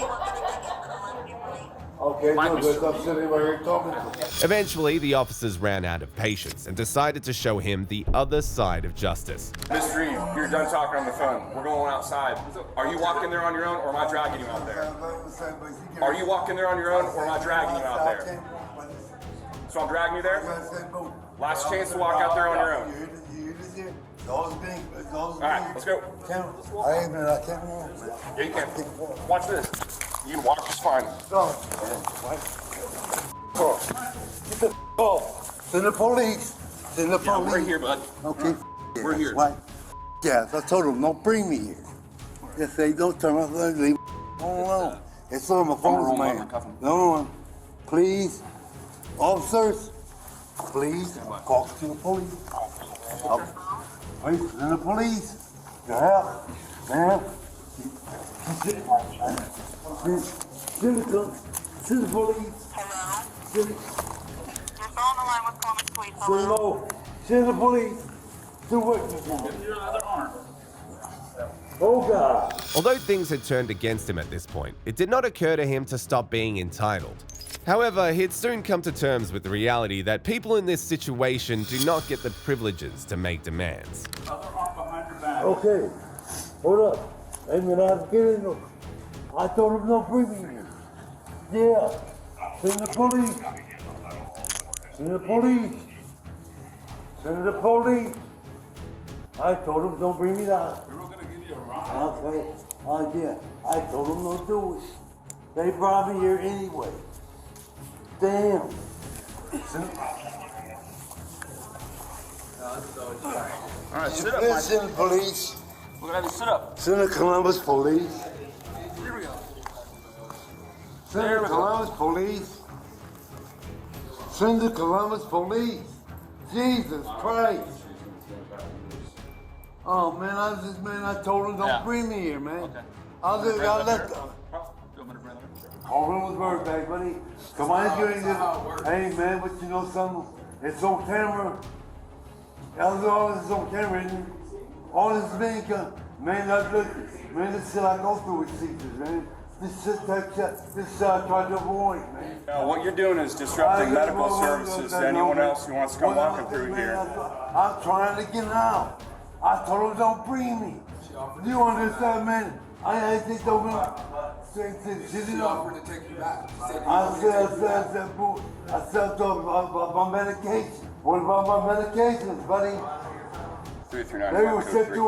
Okay, no, but I'm sitting right here talking to him. Eventually, the officers ran out of patience and decided to show him the other side of justice. Mr. Reed, you're done talking on the phone. We're going outside. Are you walking there on your own, or am I dragging you out there? Are you walking there on your own, or am I dragging you out there? So I'm dragging you there? Last chance to walk out there on your own. All right, let's go. I can't move, man. Yeah, you can. Watch this. You can walk just fine. Get the off. Send the police. Send the police. Yeah, we're here, bud. Okay. We're here. Right. Yeah, I told them, don't bring me here. Just say, don't turn my phone, leave me alone. It's on my phone, man. No, please. Officers, please, talk to the police. Please, send the police. Your help, man. Send the police. Hello? Send the police. Do what you want. Oh, God. Although things had turned against him at this point, it did not occur to him to stop being entitled. However, he'd soon come to terms with the reality that people in this situation do not get the privileges to make demands. Okay, hold up. I'm gonna have to get in there. I told him don't bring me here. Yeah, send the police. Send the police. Send the police. I told him don't bring me down. Okay, yeah, I told them don't do it. They brought me here anyway. Damn. All right, sit up, Send the police. We're gonna have you sit up. Send the Columbus police. Here we go. Send the Columbus police. Send the Columbus police. Jesus Christ. Oh man, I told him don't bring me here, man. Okay. I'll let them. Hold on with birthday, buddy. Come on, you ain't gonna. Hey man, but you know something? It's on camera. All this is on camera, isn't it? All this being man, man, this shit I go through with seizures, man. This shit I try to avoid, man. What you're doing is disrupting medical services to anyone else who wants to come walking through here. I'm trying to get out. I told him don't bring me. Do you understand, man? I think don't She offered to take you back. I said, my medication. What about my medications, buddy? 339. They were sent to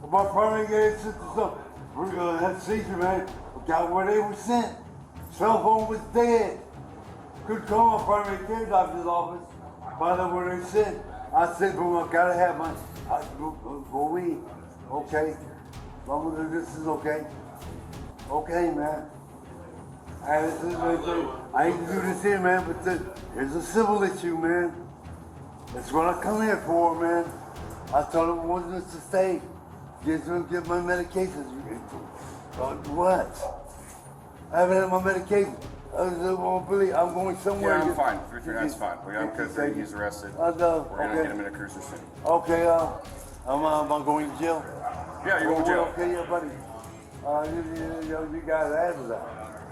my primary care system. We're gonna have seizure, man. Got where they were sent. Cell phone was dead. Could call my primary care doctor's office. Find out where they sent. I said, boom, I gotta have my. Go weed. Okay. This is okay. Okay, man. I hate to do this here, man, but there's a civil issue, man. That's what I come here for, man. I told him it wasn't to stay. Get my medications. But what? I haven't had my medication. Well, please, I'm going somewhere. Yeah, I'm fine. That's fine. I'm good. He's arrested. I know. We're gonna get him in a cruiser soon. Okay, I'm going to jail. Yeah, you're going to jail. Okay, yeah, buddy. You guys added that.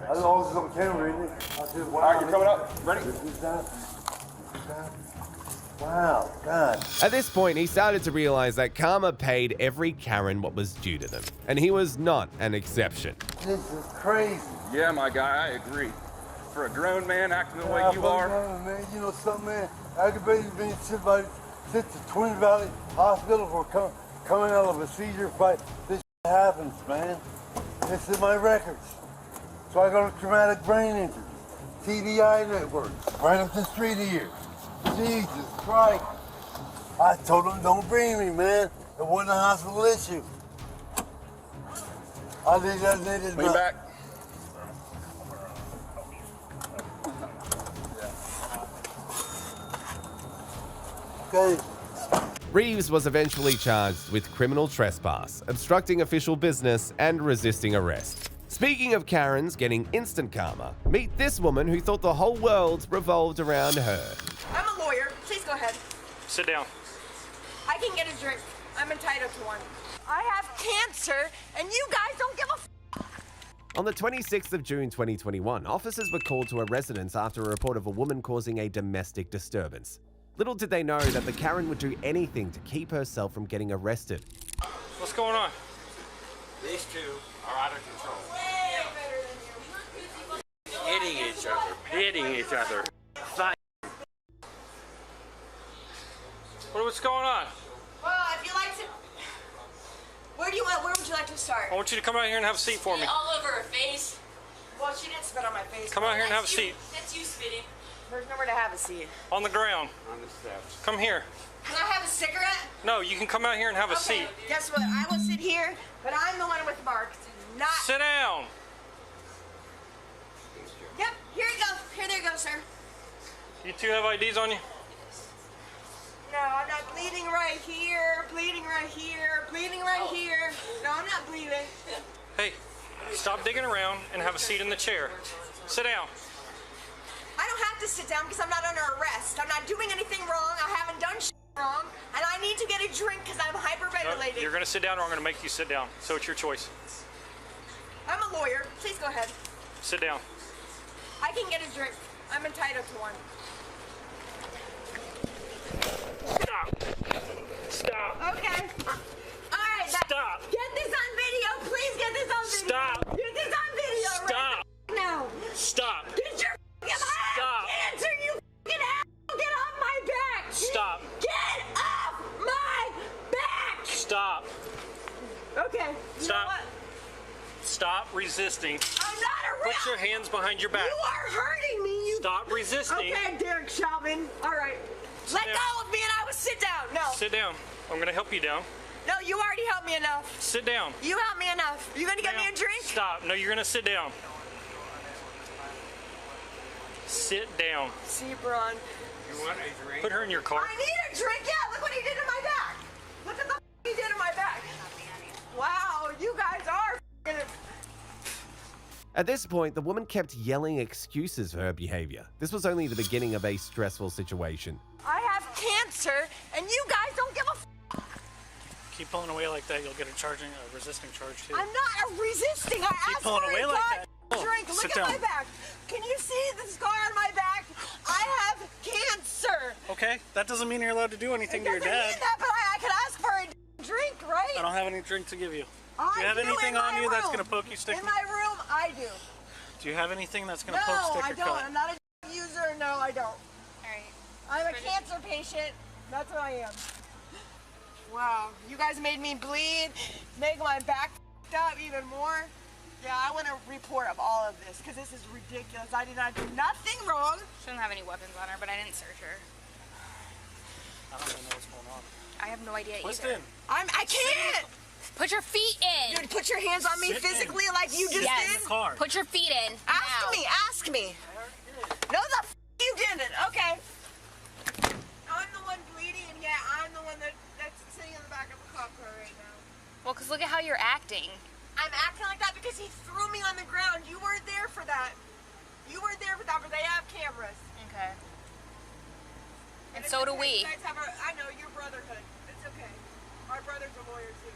I know this is on camera, isn't it? I said, wow. All right, you're coming up. Ready? This is that. Wow, God. At this point, he started to realize that karma paid every Karen what was due to them, and he was not an exception. This is crazy. Yeah, my guy, I agree. For a grown man acting the way you are. Man, you know something, man? Aggravated being sent to Twin Valley Hospital for coming out of a seizure fight. This happens, man. This is my records. So I got a traumatic brain injury. TBI network, right up the street here. Jesus Christ. I told them don't bring me, man. It wasn't a hospital issue. I think that needed Lean back. Okay. Reeves was eventually charged with criminal trespass, obstructing official business, and resisting arrest. Speaking of Karens getting instant karma, meet this woman who thought the whole world revolved around her. I'm a lawyer. Please go ahead. Sit down. I can get a drink. I'm entitled to one. I have cancer, and you guys don't give a On the 26th of June 2021, officers were called to a residence after a report of a woman causing a domestic disturbance. Little did they know that the Karen would do anything to keep herself from getting arrested. What's going on? These two are out of control. Hitting each other. What's going on? Well, if you like to... Where would you like to start? I want you to come out here and have a seat for me. All over her face. Well, she didn't spit on my face. Come out here and have a seat. That's you spitting. There's nowhere to have a seat. On the ground. On the steps. Come here. Can I have a cigarette? No, you can come out here and have a seat. Guess what? I will sit here, but I'm the one with marks. Not... Sit down. Yep, here you go. Here they go, sir. You two have IDs on you? No, I'm not bleeding right here, bleeding right here, bleeding right here. No, I'm not bleeding. Hey, stop digging around and have a seat in the chair. Sit down. I don't have to sit down because I'm not under arrest. I'm not doing anything wrong. I haven't done shit wrong. And I need to get a drink because I'm hyperventilating. No, you're going to sit down or I'm going to make you sit down. So it's your choice. I'm a lawyer. Please go ahead. Sit down. I can get a drink. I'm entitled to one. Stop. Stop. Okay. All right. Stop. Get this on video. Please get this on video. Stop. Get this on video. Stop. Right now. Stop. Get your Stop. cancer, you fucking asshole. Get off my back. Stop. Get off my back. Stop. Okay. You Stop. know what? Stop resisting. I'm not a Put your hands behind your back. You are hurting me. You Stop resisting. Okay, Derek Chauvin. All right. Let go of me and I will sit down. No. Sit down. I'm going to help you down. No, you already helped me enough. Sit down. You helped me enough. You gonna get me a drink? Stop. No, you're going to sit down. Sit down. See, Braun. You want a drink? Put her in your car. I need a drink. Yeah, look what he did to my back. Look at the he did to my back. Wow, you guys are At this point, the woman kept yelling excuses for her behavior. This was only the beginning of a stressful situation. I have cancer, and you guys don't give a Keep pulling away like that, you'll get a resisting charge too. I'm not resisting. I asked pulling for away a like that. drink. Look Sit at down. my back. Can you see the scar on my back? I have cancer. Okay, that doesn't mean you're allowed to do anything to your Doesn't dad. mean that, but I could ask for a drink, right? I don't have any drink to give you. I Do you have do anything in on my you that's room. going to poke you, stick? In my room, I do. Do you have anything that's going to No, poke, stick, I or don't. cut? I'm not a user. No, I don't. All right. I'm a cancer patient. That's what I am. Wow. You guys made me bleed, make my back f***ed up even more. Yeah, I want a report of all of this because this is ridiculous. I did not do nothing wrong. She doesn't have any weapons on her, but I didn't search her. I don't even know what's going on. I have no idea Twist either. in. I can't. Put your feet in. Dude, put your hands on me Sit physically in. like you just Yes. did. Car. Put your feet in. Ask me. No, the f you didn't. Okay. I'm the one bleeding, and yeah, I'm the one that's sitting in the back of a cop car right now. Well, because look at how you're acting. I'm acting like that because he threw me on the ground. You weren't there for that. You weren't there for that, but they have cameras. Okay. And so do we. You guys have I know, your brotherhood. It's okay. Our brother's a lawyer too.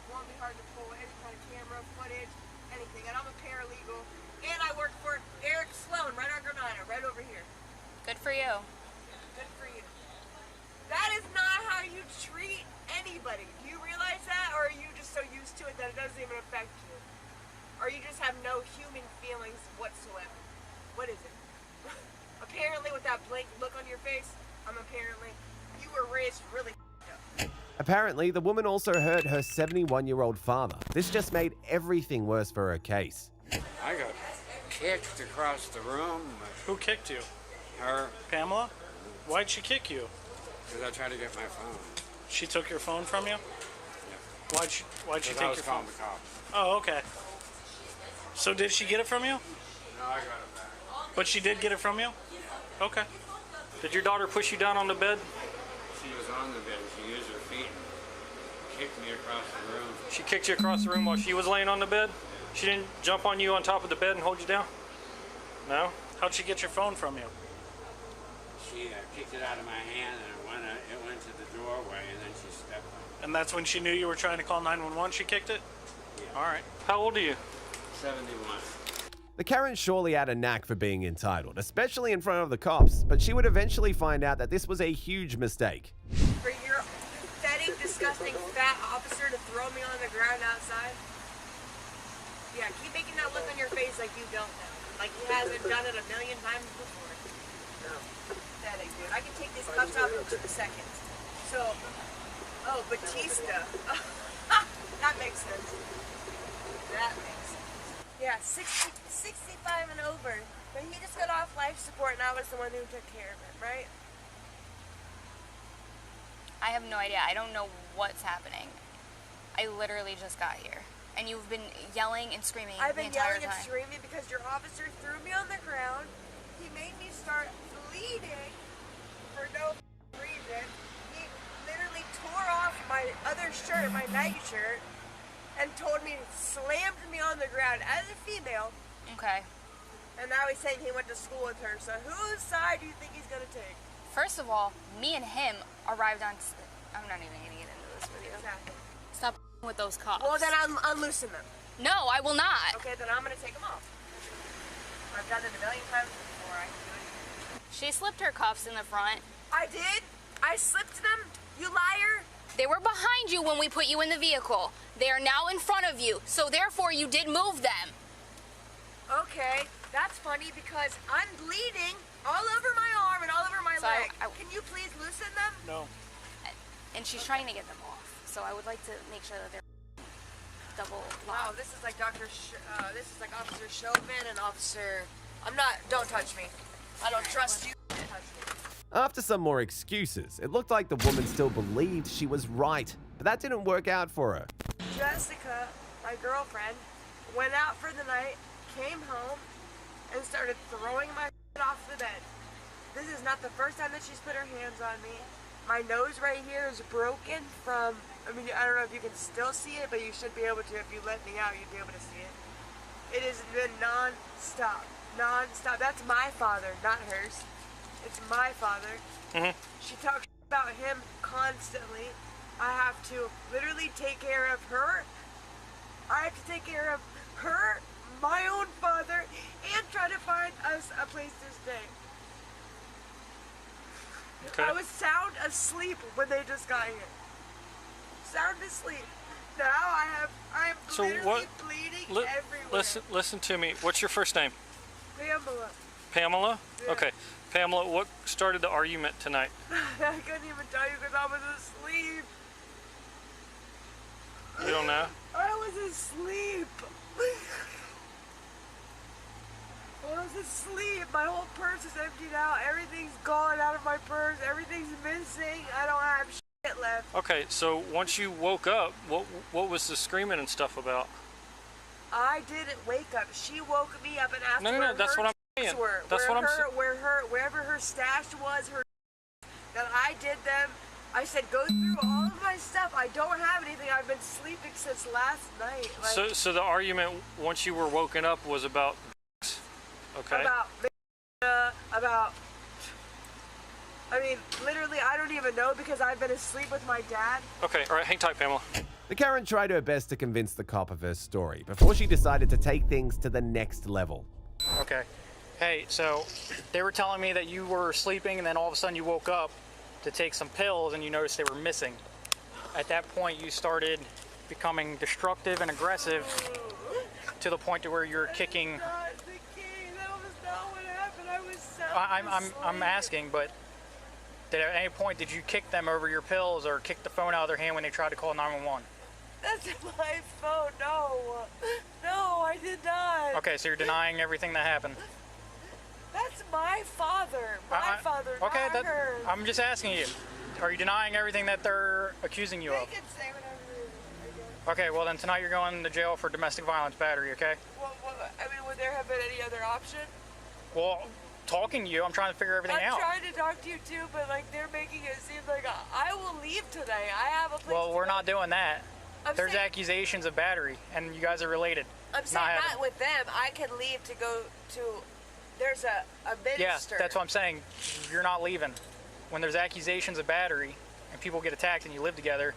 Won't be hard to pull any kind of camera, footage, anything. And I'm a paralegal. And I work for Eric Sloan, right on Granada, right over here. Good for you. Good for you. That is not how you treat anybody. Do you realize that? Or are you just so used to it that it doesn't even affect you? Or you just have no human feelings whatsoever? What is it? Apparently with that blank look on your face, you were raised really up. Apparently, the woman also hurt her 71-year-old father. This just made everything worse for her case. I got kicked across the room. Who kicked you? Her. Pamela? Why'd she kick you? Because I tried to get my phone. She took your phone from you? Yeah. Why'd she take your phone? I was calling the cops. Oh, okay. So did she get it from you? No, I got it back. But she did get it from you? Okay. Did your daughter push you down on the bed? She was on the bed. She used her feet and kicked me across the room. She kicked you across the room while she was laying on the bed? She didn't jump on you on top of the bed and hold you down? No? How'd she get your phone from you? She kicked it out of my hand and it went to the doorway and then she stepped on it. And that's when she knew you were trying to call 911, she kicked it? Yeah. All right. How old are you? 71. The Karen surely had a knack for being entitled, especially in front of the cops, but she would eventually find out that this was a huge mistake. For your pathetic, disgusting, fat officer to throw me on the ground outside? Yeah, keep making that look on your face like you don't know. Like he hasn't done it a million times before. No. Pathetic, dude. I can take these cuffs out in 2 seconds. So, oh, Batista. That makes sense. That makes sense. Yeah, 65 and over. But he just got off life support and I was the one who took care of him, right? I have no idea. I don't know what's happening. I literally just got here. And you've been yelling and screaming I've the been entire yelling time. and screaming because your officer threw me on the ground. He made me start bleeding for no reason. He literally tore off my other shirt, my night shirt, and told me, slammed me on the ground as a female. Okay. And now he's saying he went to school with her. So whose side do you think he's going to take? First of all, me and him arrived on... I'm not even going to get into this with you. Exactly. Stop with those cops. Well, then unloosen them. No, I will not. Okay, then I'm going to take them off. I've done it a million times before. I can do it again. She slipped her cuffs in the front. I did? I slipped them? You liar? They were behind you when we put you in the vehicle. They are now in front of you, so therefore you did move them. Okay, that's funny because I'm bleeding all over my arm and all over my leg. Can you please loosen them? No. And she's trying to get them off, so I would like to make sure that they're double locked. Wow, this is like this is like Officer Chauvin and Officer... don't touch me. I don't trust you. Don't touch me. After some more excuses, it looked like the woman still believed she was right, but that didn't work out for her. Jessica, my girlfriend, went out for the night, came home, and started throwing my off the bed. This is not the first time that she's put her hands on me. My nose right here is broken from, I don't know if you can still see it, but you should be able to. If you let me out, you'd be able to see it. It has been non-stop. Non-stop. That's my father, not hers. It's my father. Mm-hmm. She talks about him constantly. I have to literally take care of her. I have to take care of her, my own father, and try to find us a place to stay. Okay. I was sound asleep when they just got here. Sound asleep. Now I'm literally bleeding everywhere. Listen to me. What's your first name? Pamela. Pamela? Yeah. Okay. Pamela, what started the argument tonight? I couldn't even tell you because I was asleep. You don't know? I was asleep. I was asleep. My whole purse is emptied out. Everything's gone out of my purse. Everything's missing. I don't have shit left. Okay, so once you woke up, what was the screaming and stuff about? I didn't wake up. She woke me up and asked No, that's what I'm saying. That's what I'm saying. Wherever her stash was, that I did them. I said, go through all of my stuff. I don't have anything. I've been sleeping since last night. So the argument once you were woken up was about Okay. About. I mean, literally, I don't even know because I've been asleep with my dad. Okay, all right, hang tight, Pamela. The Karen tried her best to convince the cop of her story before she decided to take things to the next level. Okay. Hey, so they were telling me that you were sleeping and then all of a sudden you woke up to take some pills and you noticed they were missing. At that point, you started becoming destructive and aggressive to the point to where you're kicking. That was not what happened. I was so I'm asking, but at any point did you kick them over your pills or kick the phone out of their hand when they tried to call 911? That's my phone. No, I did not. Okay, so you're denying everything that happened. That's my father. My father, okay, not hers. I'm just asking you. Are you denying everything that they're accusing you of? They can say whatever I guess. Okay, well then tonight you're going to jail for domestic violence battery, okay? Well, I mean, would there have been any other option? Well, talking to you, I'm trying to figure everything out. I'm trying to talk to you too, but like they're making it seem like I will leave today. I have a place. Well, we're not doing that. There's saying, accusations of battery, and you guys are related. I'm saying not with them. I can leave to go to. There's a minister. Yeah, that's what I'm saying. You're not leaving. When there's accusations of battery and people get attacked and you live together,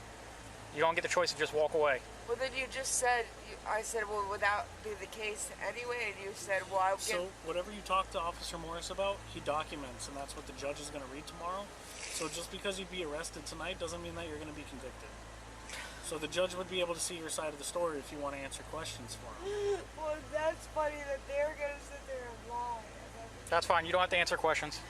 you don't get the choice to just walk away. Well, then you just said, I said, well, would that be the case anyway? And you said, well, I'll get... So whatever you talk to Officer Morris about, he documents, and that's what the judge is going to read tomorrow. So just because you'd be arrested tonight doesn't mean that you're going to be convicted. So the judge would be able to see your side of the story if you want to answer questions for him. Well, that's funny that they're going to sit there and lie. That's fine. You don't have to answer questions.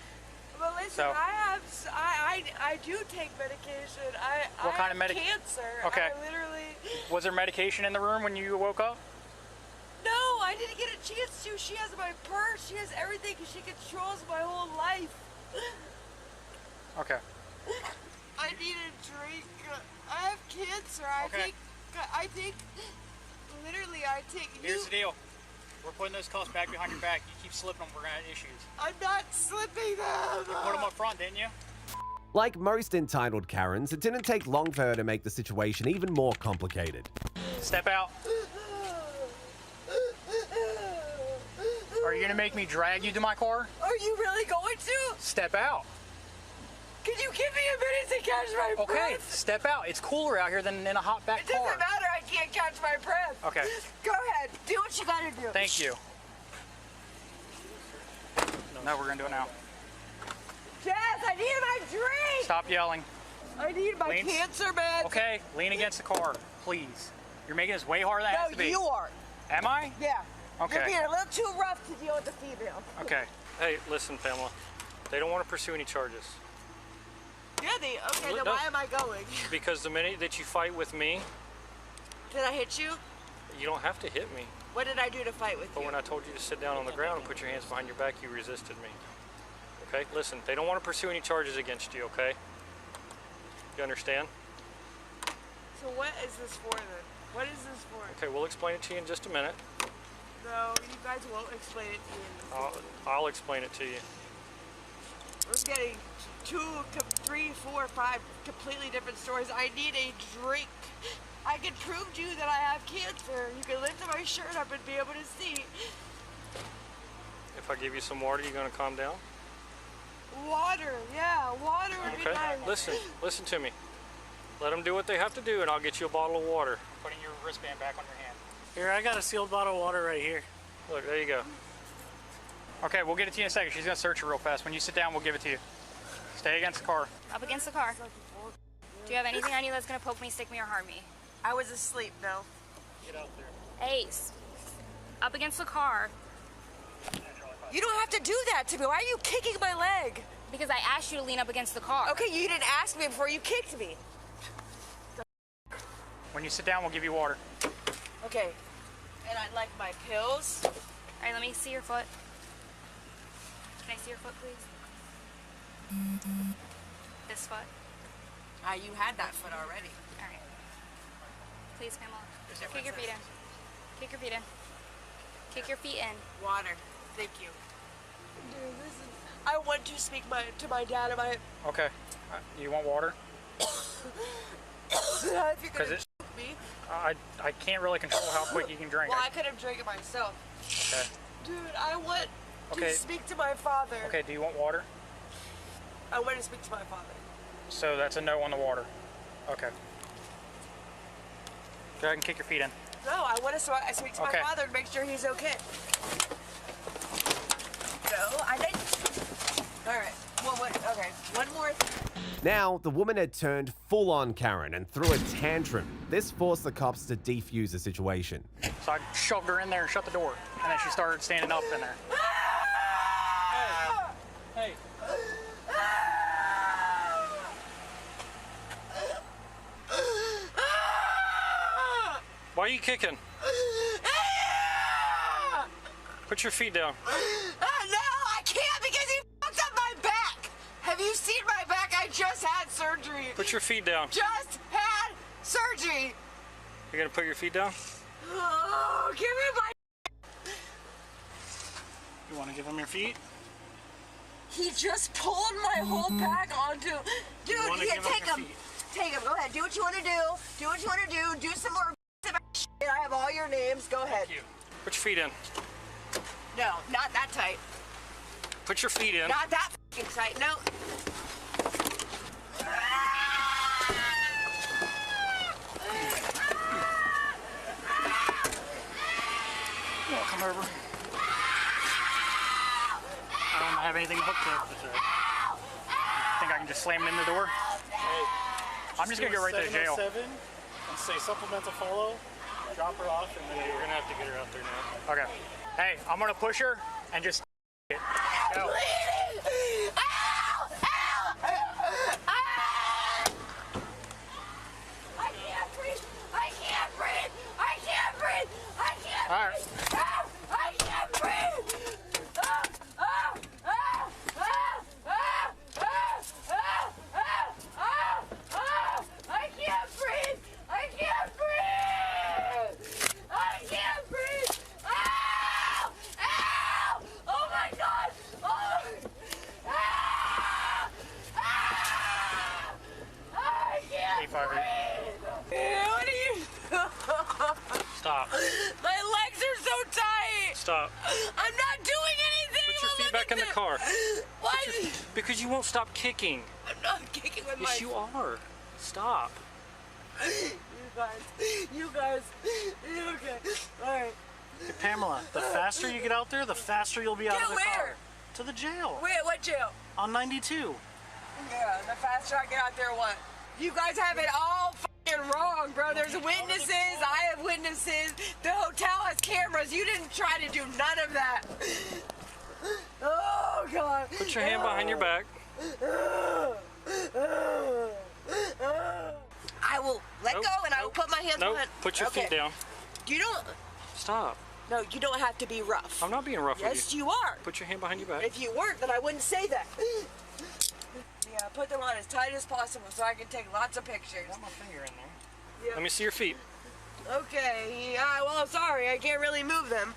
Well, listen, I do take medication. What kind of medication? Cancer. Okay. I literally. Was there medication in the room when you woke up? No, I didn't get a chance to. She has my purse. She has everything. She controls my whole life. Okay. I need a drink. I have cancer. I think. Literally, I take. Here's the deal. We're putting those cuffs back behind your back. You keep slipping them, we're gonna have issues. I'm not slipping them. You put them up front, didn't you? Like most entitled Karens, it didn't take long for her to make the situation even more complicated. Step out. Are you gonna make me drag you to my car? Are you really going to? Step out. Can you give me a minute to catch my breath? Okay, step out. It's cooler out here than in a hot back car. It doesn't matter. I can't catch my breath. Okay. Go ahead. Do what you gotta do. Thank you. No, we're gonna do it now. Jess, I need my drink. Stop yelling. I need my cancer meds. Okay, lean against the car, please. You're making this way harder than it has to be. No, you are. Am I? Yeah. Okay. You're being a little too rough to deal with the female. Okay. Hey, listen, Pamela. They don't want to pursue any charges. Yeah, okay, then why am I going? Because the minute that you fight with me... Did I hit you? You don't have to hit me. What did I do to fight with you? But when I told you to sit down on the ground and put your hands behind your back, you resisted me. Okay? Listen, they don't want to pursue any charges against you, okay? You understand? So what is this for then? What is this for? Okay, we'll explain it to you in just a minute. No, you guys won't explain it to me. I'll explain it to you. We're getting 2, 3, 4, 5 completely different stories. I need a drink. I can prove to you that I have cancer. You can lift my shirt up and be able to see. If I give you some water, you gonna calm down? Water, yeah, water would be nice. Listen to me. Let them do what they have to do, and I'll get you a bottle of water. Putting your wristband back on your hand. Here, I got a sealed bottle of water right here. Look, there you go. Okay, we'll get it to you in a second. She's gonna search it real fast. When you sit down, we'll give it to you. Stay against the car. Up against the car. Do you have anything on you that's gonna poke me, stick me, or harm me? I was asleep, Bill. Get out there. Ace. Up against the car. You don't have to do that to me. Why are you kicking my leg? Because I asked you to lean up against the car. Okay, you didn't ask me before you kicked me. When you sit down, we'll give you water. Okay. And I'd like my pills. All right, let me see your foot. Can I see your foot, please? This foot. You had that foot already. All right. Please, Pamela. Kick your feet in. Kick your feet in. Kick your feet in. Water. Thank you. Dude, I want to speak to my dad and my... Okay. You want water? If you're gonna choke me. I can't really control how quick you can drink. Well, I could have drank it myself. Okay. Dude, I want Okay. Just speak to my father. Okay, do you want water? I want to speak to my father. So that's a no on the water. Okay. Go ahead and kick your feet in. No, I want to speak to my father to make sure he's okay. No, I didn't. All right. Okay. One more thing. Now, the woman had turned full-on Karen and threw a tantrum. This forced the cops to defuse the situation. So I shoved her in there and shut the door, and then she started standing up in there. Hey. Why are you kicking? Put your feet down. No, I can't because he fucked up my back. Have you seen my back? I just had surgery. Put your feet down. Just had surgery. You're gonna put your feet down? Oh, give me my... You wanna give him your feet? He just pulled my whole back onto... Dude, yeah, take him. Take him. Go ahead. Do what you want to do. Do what you want to do. Do some more shit. I have all your names. Go ahead. Thank you. Put your feet in. No, not that tight. Put your feet in. Not that fucking tight. No. Come over. I don't have anything hooked to it. Think I can just slam it in the door? Hey, I'm just gonna go right to jail. 707 and say supplemental follow, drop her off, and then we're gonna have to get her out there now. Okay. Hey, I'm gonna push her and just it. Go. All right. I can't breathe! I can't breathe! I can't breathe! I can't breathe! Ow! Ow! Oh my God! Oh! Ow! Ow! I can't breathe! What are you? Stop. My legs are so tight! Stop. I'm not doing anything! Put your feet back in the car. Why? Because you won't stop kicking. I'm not kicking with my... Yes, you are. Stop. You guys, okay, all right. Hey, Pamela, the faster you get out there, the faster you'll be out of the car. To the jail. Wait, what jail? On 92. Yeah, the faster I get out there, what? You guys have it all fucking wrong, bro. There's witnesses, I have witnesses. The hotel has cameras. You didn't try to do none of that. Oh, God. Put your hand behind your back. I will let go and I will put my hands behind. Put your feet down. You don't. Stop. No, you don't have to be rough. I'm not being rough with you. Yes, you are. Put your hand behind your back. If you weren't, then I wouldn't say that. Yeah, put them on as tight as possible so I can take lots of pictures. Got my finger in there. Yeah. Let me see your feet. Okay, yeah, well, sorry, I can't really move them.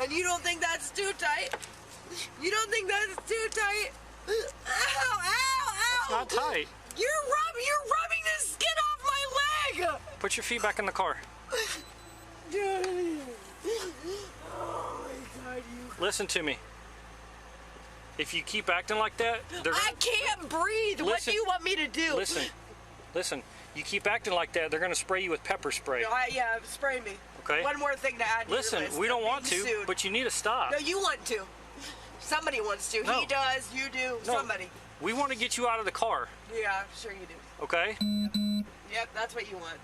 And you don't think that's too tight? You don't think that's too tight? Ow, ow, ow! It's not tight. You're rubbing the skin off my leg! Put your feet back in the car. Oh my God, you... Listen to me. If you keep acting like that, I can't breathe. What do you want me to do? Listen. You keep acting like that, they're going to spray you with pepper spray. Yeah, spray me. Okay. One more thing to add to Listen, your list. we don't want to, but you need to stop. No, you want to. Somebody wants to. No. He does, you do, somebody. We want to get you out of the car. Yeah, sure you do. Okay? Yep, that's what you want.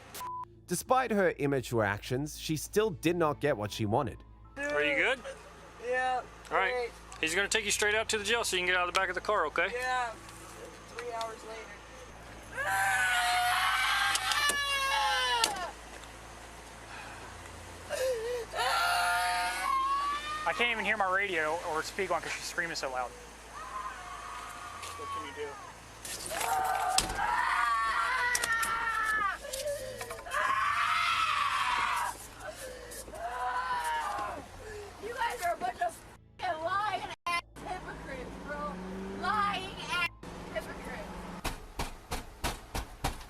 Despite her immature actions, she still did not get what she wanted. Are you good? Yeah. All right. He's going to take you straight out to the jail so you can get out of the back of the car, okay? Yeah. 3 hours later. I can't even hear my radio or speak on because she's screaming so loud. What can you do? You guys are a bunch of f***ing lying ass hypocrites, bro. Lying ass hypocrites.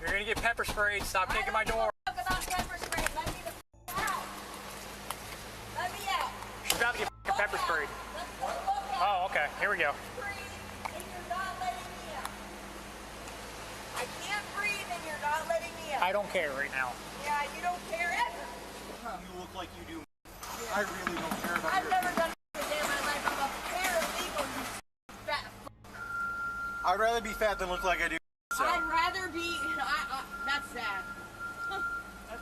You're going to get pepper sprayed. Stop kicking my door. Talk about pepper spray. Let me the f*** out. Let me out. She's about to get pepper sprayed. go. I can't breathe and you're not letting me out. I don't care right now. Yeah, you don't care ever. You look like you do. I really don't care about I've never done a day in my life. I'm a paralegal, you fat f. I'd rather be fat than look like I do. So. I'd rather be. That's sad.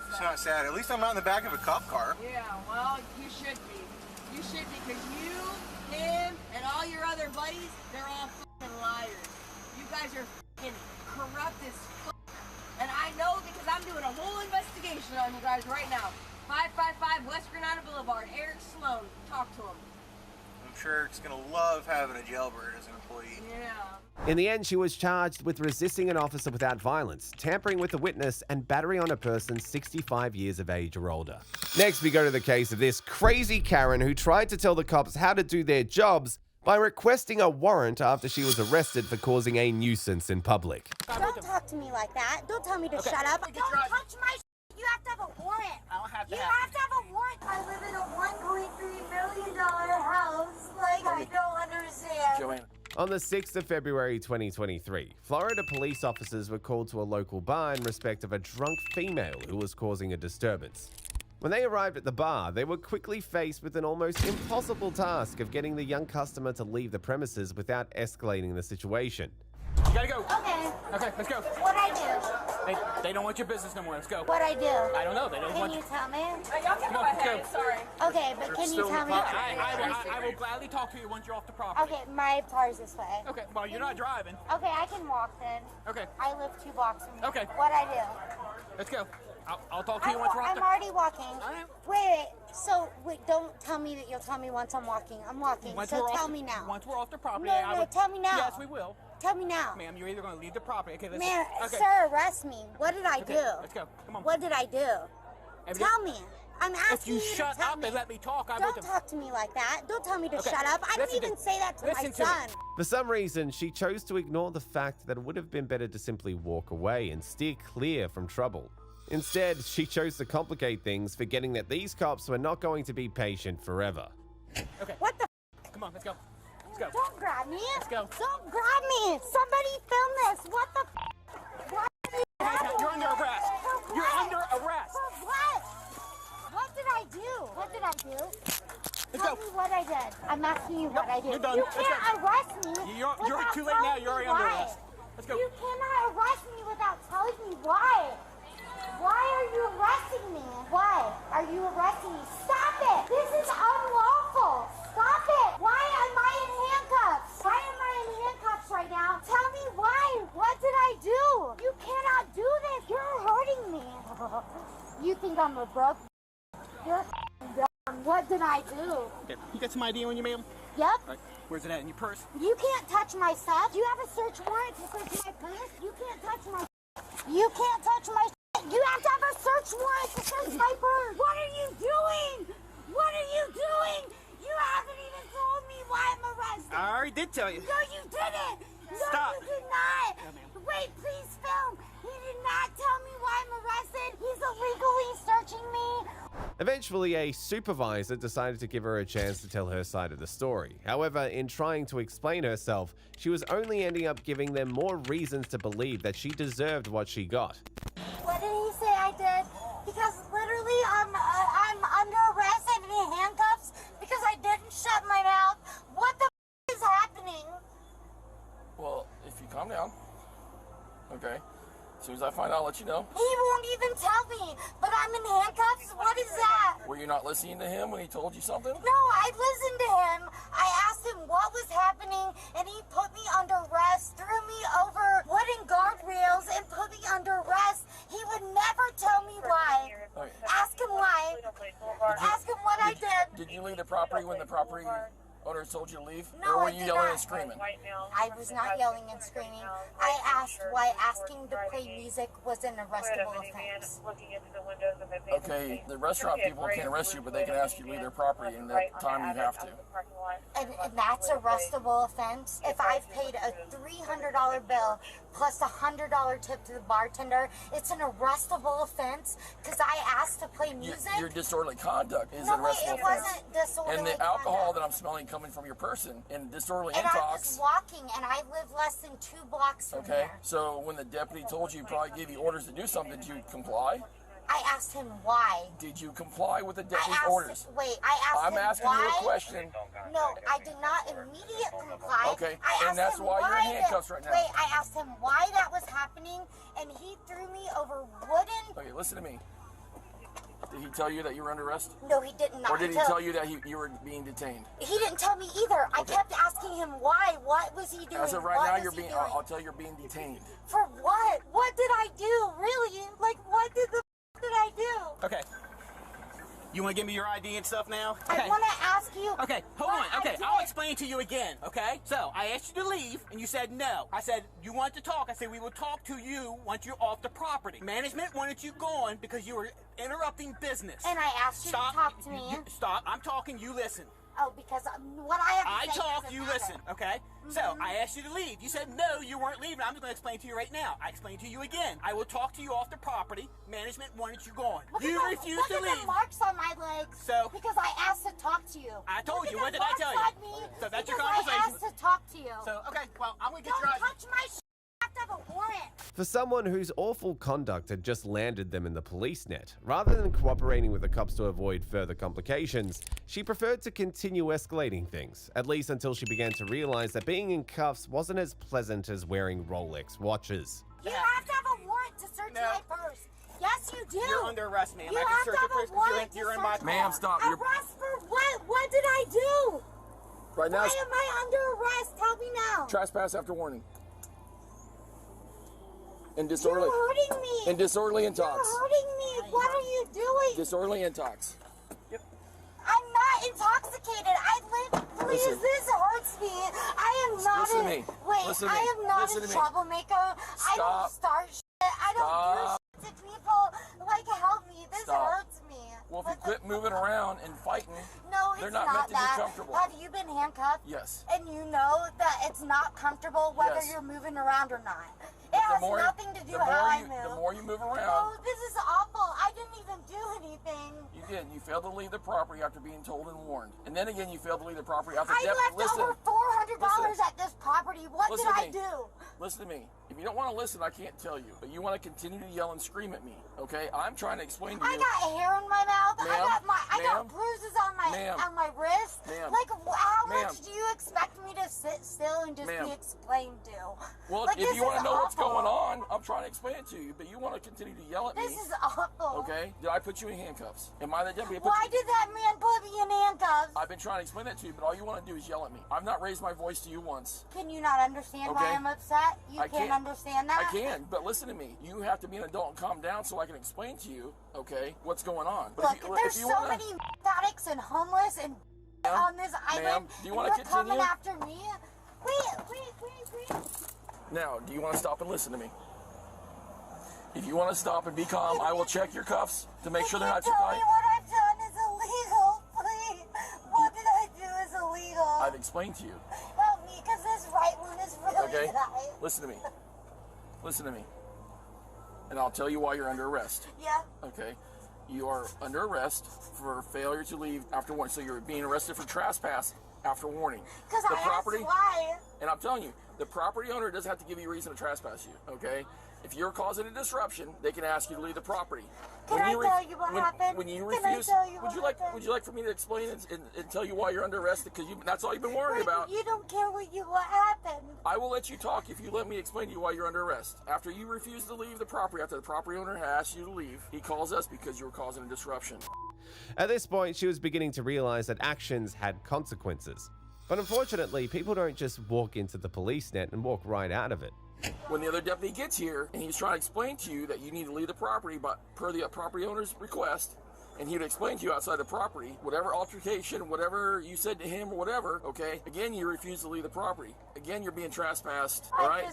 It's not sad. At least I'm not in the back of a cop car. Yeah, well, you should be. You should be, because you, him, and all your other buddies, they're all fucking liars. You guys are fucking corrupt as fuck. And I know because I'm doing a whole investigation on you guys right now. 555 West Granada Boulevard, Eric Sloan. Talk to him. I'm sure Eric's gonna love having a jailbird as an employee. Yeah. In the end, she was charged with resisting an officer without violence, tampering with a witness, and battery on a person 65 years of age or older. Next, we go to the case of this crazy Karen who tried to tell the cops how to do their jobs by requesting a warrant after she was arrested for causing a nuisance in public. Don't talk to me like that. Don't tell me to shut up. Don't touch my You have to have a warrant. I don't have to You have to have a warrant. I live in a $1.3 million house. Like, I don't understand. Joanne. On the 6th of February 2023, Florida police officers were called to a local bar in respect of a drunk female who was causing a disturbance. When they arrived at the bar, they were quickly faced with an almost impossible task of getting the young customer to leave the premises without escalating the situation. You gotta go. Okay. Okay, let's go. What I do? They don't want your business no more. Let's go. What I do? I don't know. They don't Can want you tell me? Y'all can go ahead. Sorry. Okay, but can you tell me? I will gladly talk to you once you're off the property. Okay, my car's this way. Okay, well, you're not driving. Okay, I can walk then. Okay. I live 2 blocks from here. Okay. What I do? Let's go. I'll talk to you once we're off I'm the... already walking. Wait, so wait, don't tell me that you'll tell me once I'm walking. I'm walking, Once so we're tell off, me now. Once we're off the property, No, tell me now. Yes, we will. Tell me now. Ma'am, you're either going to leave the property. Okay, listen. Man, okay. sir, arrest me. What did I Okay, do? let's go. Come on. What did I do? Tell me. I'm asking If you to shut tell up me. and let me talk, I Don't would... talk to me like that. Don't tell me to Okay, shut up. I don't listen to- even say that to my listen to me. son. For some reason, she chose to ignore the fact that it would have been better to simply walk away and steer clear from trouble. Instead, she chose to complicate things, forgetting that these cops were not going to be patient forever. Okay. What the Come on, let's go. Let's go. Don't grab me. Let's go. Don't grab me. Somebody film this. What the Why are you grabbing You're under me? arrest. For You're what? under arrest. For what? What did I do? What did I do? Tell me what I did. I'm asking you what I did. You're done. You Let's can't go. arrest me. You're without too late now. telling You're already me under why. arrest. Let's go. You cannot arrest me without telling me why. Why are you arresting me? Why are you arresting me? Stop it! This is unlawful! Stop it! Why am I in handcuffs? Why am I in handcuffs right now? Tell me why! What did I do? You cannot do this! You're hurting me! You think I'm a broke? You're dumb. What did I do? Okay. You got some ID on you, ma'am? Yep. All right. Where's it at? In your purse? You can't touch my stuff. You have a search warrant to search my purse. You can't touch my. You can't touch my. You have to have a search warrant to search my purse. What are you doing? What are you doing? You haven't even told me why I'm arrested. I already did tell you. No, you didn't. No, Stop. you did not. Yeah, ma'am. Wait, please film. He did not tell me why I'm arrested. He's illegally searching me. Eventually, a supervisor decided to give her a chance to tell her side of the story. However, in trying to explain herself, she was only ending up giving them more reasons to believe that she deserved what she got. What did he say I did? Because literally I'm under arrest and in handcuffs because I didn't shut my mouth. What the is happening? Well, if you calm down, okay. As soon as I find out, I'll let you know. He won't even tell me, but I'm in handcuffs? What is that? Were you not listening to him when he told you something? No, I listened to him. I asked him what was happening, and he put me under arrest, threw me over wooden guardrails, and put me under arrest. He would never tell me why. Okay. Ask him why. Ask him what I did. Did you leave the property when the property owner told you to leave? No, or were I you did yelling not. and screaming? I was not yelling and screaming. I asked why asking to play music was an arrestable offense. Looking into the windows of a Okay, the restaurant people can't arrest you, but they can ask you to leave their property, and that time you have to. And that's a arrestable offense. If I've paid a $300 bill plus a $100 tip to the bartender, it's an arrestable offense because I asked to play music. Your disorderly conduct is no, an arrestable it offense. Wasn't disorderly and the conduct. alcohol that I'm smelling coming from your person and disorderly and intox. I was walking, and I live less than 2 blocks from Okay, there. so when the deputy told you, probably gave you orders to do something, did you comply? I asked him why. Did you comply with the deputy's orders? Wait, I asked I'm him asking why. you a question. No, I did not immediately comply. Okay, I and asked that's him why you're in handcuffs right now. Wait, I asked him why that was happening, and he threw me over wooden. Okay, listen to me. Did he tell you that you were under arrest? No, he did not. Or did he tell you that you were being detained? He didn't tell me either. I kept asking him why. What was he doing? As of right now, I'll tell you you're being detained. For what? What did I do? Really? Like, what did I do? Okay. You want to give me your ID and stuff now? Okay. I want to ask you. Okay, hold on. Okay, I'll explain to you again, okay? So, I asked you to leave, and you said no. I said, you want to talk? I said, we will talk to you once you're off the property. Management wanted you gone because you were interrupting business. And I asked you to talk to me. Stop. I'm talking, you listen. Oh, because what I have to say talk, you matter. listen, okay? So, I asked you to leave. You said, no, you weren't leaving. I'm just going to explain to you right now. I explained to you again. I will talk to you off the property. Management wanted you gone. You refused to leave. Look at the marks on my legs. So, because I asked to talk to you. I told you. What did I tell you? So that's your conversation. I asked to talk to you. So, okay, well, I'm going to get your ID. Don't touch my shit. I have to have a warrant. For someone whose awful conduct had just landed them in the police net, rather than cooperating with the cops to avoid further complications, she preferred to continue escalating things, at least until she began to realize that being in cuffs wasn't as pleasant as wearing Rolex watches. You have to have a warrant to search my purse. Yes, you do. You're under arrest, ma'am. You I can have search to your have purse a warrant because you're in my car. Ma'am, stop. Arrest for what? What did I do? Right now, why am I under arrest? Tell me now. Trespass after warning. And disorderly. You're hurting me. And disorderly intox. You're hurting me. What are you doing? Disorderly intox. I'm not intoxicated. Please, this hurts me. I am not Listen to me. Wait, Listen to me. I am not Listen a to me. troublemaker. I don't start shit. I don't do shit to people. Like, help me. This hurts me. Well, if you quit moving around and fighting, no, they're it's not meant to that. be comfortable. Have you been handcuffed? Yes. And you know that it's not comfortable whether Yes. you're moving around or not. It has nothing to do with how I move. The more you move around. No, this is awful. I didn't even do anything. You did. You failed to leave the property after being told and warned. And then again, you failed to leave the property after I left over $400 at this property. What did I do? Listen to me. If you don't want to listen, I can't tell you. But you want to continue to yell and scream at me, okay? I'm trying to explain to you. I got hair in my mouth. I got bruises on my wrist. Like, how much do you expect me to sit still and just be explained to? Well, like, if you want to know what's going on, I'm trying to explain it to you. But you want to continue to yell at me. This is awful. Okay? Did I put you in handcuffs? Am I the deputy? Why did that man put me in handcuffs? I've been trying to explain that to you, but all you want to do is yell at me. I've not raised my voice to you once. Can you not understand why I'm upset? You can't understand that? I can, but listen to me. You have to be an adult and calm down so I can explain to you, okay, what's going on. But look, there's so many addicts and homeless and on this island. Do you want to continue? Coming after me? Wait. Now, do you want to stop and listen to me? If you want to stop and be calm, I will check your cuffs to make sure they're not too tight. Tell me what I've done is illegal, please. What did I do is illegal? I've explained to you. Help me, because this right one is really tight. Listen to me. Listen to me. And I'll tell you why you're under arrest. Yeah. Okay. You are under arrest for failure to leave after warning. So you're being arrested for trespass after warning. Because I asked why. And I'm telling you, the property owner doesn't have to give you a reason to trespass you, okay? If you're causing a disruption, they can ask you to leave the property. Can I tell you what happened? When you refuse, would you like for me to explain and tell you why you're under arrest? Because that's all you've been worried about. You don't care what happened. I will let you talk if you let me explain to you why you're under arrest. After you refuse to leave the property, after the property owner asked you to leave, he calls us because you were causing a disruption. At this point, she was beginning to realize that actions had consequences. But unfortunately, people don't just walk into the police net and walk right out of it. When the other deputy gets here and he's trying to explain to you that you need to leave the property, but per the property owner's request, and he would explain to you outside the property, whatever altercation, whatever you said to him or whatever, okay, again, you refuse to leave the property. Again, you're being trespassed, all right?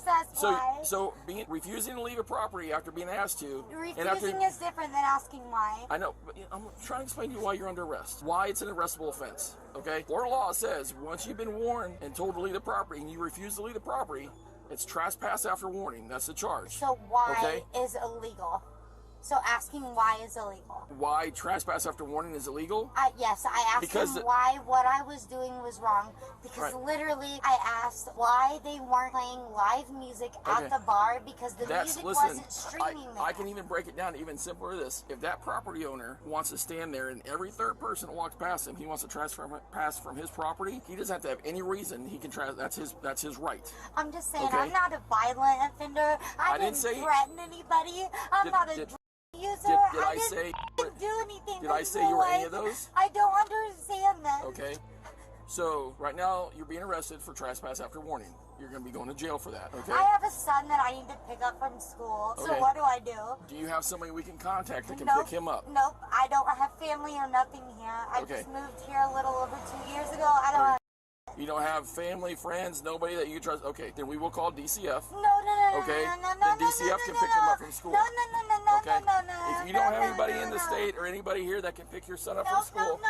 So refusing to leave a property after being asked to. Refusing is different than asking why. I know, but I'm trying to explain to you why you're under arrest. Why it's an arrestable offense, okay? Florida law says once you've been warned and told to leave the property and you refuse to leave the property, it's trespass after warning. That's the charge. So why is illegal? So asking why is illegal. Why trespass after warning is illegal? Yes, I asked him why what I was doing was wrong. Because literally I asked why they weren't playing live music at the bar because the music wasn't streaming there. I can even break it down to even simpler this. If that property owner wants to stand there and every third person that walks past him, he wants to trespass from his property, he doesn't have to have any reason. He can that's his right. I'm just saying, I'm not a violent offender. I didn't threaten anybody. I'm not a user. Did I say? Didn't do anything. Did I say you were any of those? I don't understand that. Okay. So right now you're being arrested for trespass after warning. You're going to be going to jail for that. Okay. I have a son that I need to pick up from school. So what do I do? Do you have somebody we can contact that can pick him up? Nope. I don't have family or nothing here. I just moved here a little over 2 years ago. I don't. You don't have family, friends, nobody that you trust. Okay, then we will call DCF. Okay, then DCF can pick him up from school. Okay. If you don't have anybody in the state or anybody here that can pick your son up from school,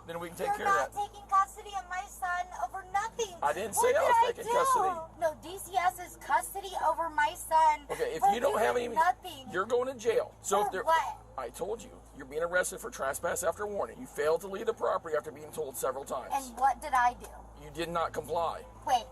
then we can take care of that. You're not taking custody of my son over nothing. I didn't say I was taking custody. No, DCS is custody over my son. Okay, if you don't have any, you're going to jail. So if there, I told you, you're being arrested for trespass after warning. You failed to leave the property after being told several times. And what did I do? You did not comply. Wait,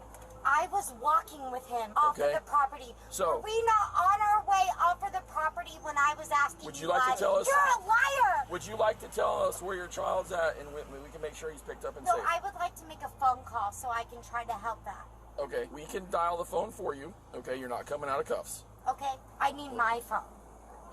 I was walking with him off of the property. So, were we not on our way off of the property when I was asking would you like to tell us? You're a liar! Would you like to tell us where your child's at and we can make sure he's picked up and safe? No, I would like to make a phone call so I can try to help that. Okay, we can dial the phone for you. Okay, you're not coming out of cuffs. Okay, I need my phone.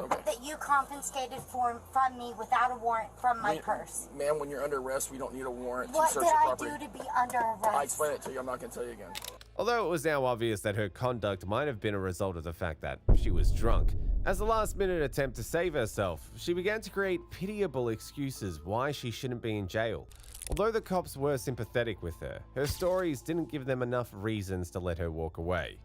Okay. That you confiscated from me without a warrant from my purse. Ma'am, when you're under arrest, we don't need a warrant to search your property. What did I do to be under arrest? I explain it to you. I'm not going to tell you again. Although it was now obvious that her conduct might have been a result of the fact that she was drunk, as a last-minute attempt to save herself, she began to create pitiable excuses why she shouldn't be in jail. Although the cops were sympathetic with her stories didn't give them enough reasons to let her walk away.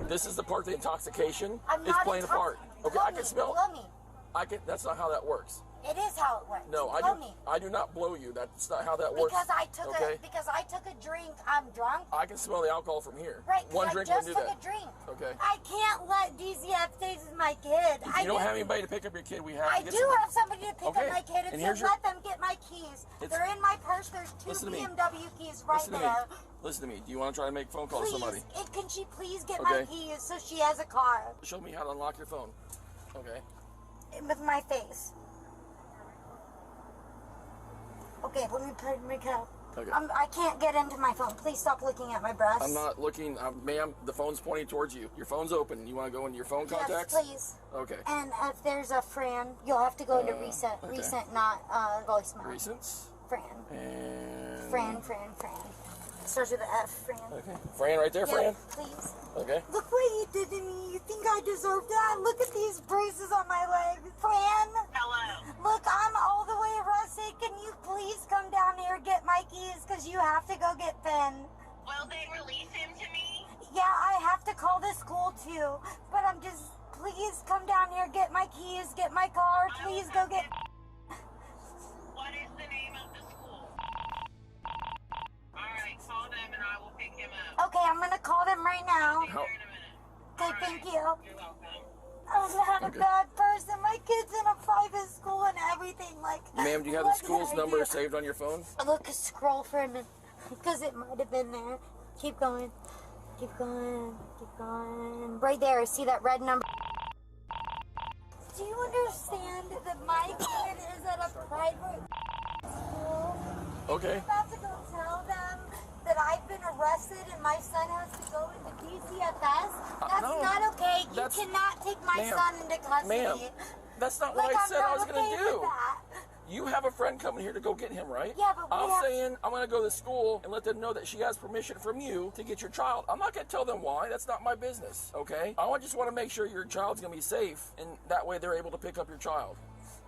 This is the part of the intoxication. It's playing a part. Okay, I can smell it. That's not how that works. It is how it works. No, I do not blow you. That's not how that works. Because I took a drink. I'm drunk. I can smell the alcohol from here. Right. One drink I just wouldn't do took that. a drink. Okay. I can't let DCF say this is my kid. If you don't have anybody to pick up your kid, we have to get I do have somebody to pick up my kid. And so let them get my keys. They're in my purse. There's two BMW keys right there. Listen to me. Do you want to try to make a phone call to somebody? Can she please get my keys so she has a car? Show me how to unlock your phone. Okay. With my face. Okay, let me put it in my cup. Okay. I can't get into my phone. Please stop looking at my breasts. I'm not looking, ma'am. The phone's pointing towards you. Your phone's open. You want to go into your phone contacts? Yes, please. Okay. And if there's a Fran, you'll have to go into recent. Okay. Recent, not voicemail. Recents? Fran. And... Fran. Starts with an F, Fran. Okay. Fran right there, Fran? Please. Okay. Look what you did to me. You think I deserve that? Look at these bruises on my legs. Fran? Hello. Look, I'm all the way arrested. Can you please come down here and get my keys? Because you have to go get Ben. Will they release him to me? Yeah, I have to call the school too. But I'm just, please come down here, get my keys, get my car. Please go get... What is the name of the school? Alright, call them and I will pick him up. Okay, I'm gonna call them right now. Okay, thank you. You're welcome. I'm not a bad person. My kid's in a private school and everything. Ma'am, do you have the school's number saved on your phone? Look, scroll for a minute, because it might have been there. Keep going. Keep going. Keep going. Right there. See that red number? Do you understand that my kid is at a private school? Okay. You're about to go tell them that I've been arrested and my son has to go into DCFS? That's not okay. You cannot take my son into custody. Ma'am, that's not what I said I was going to do. You have a friend coming here to go get him, right? Yeah, but I'm saying I'm going to go to school and let them know that she has permission from you to get your child. I'm not going to tell them why. That's not my business, okay? I just want to make sure your child's going to be safe, and that way they're able to pick up your child.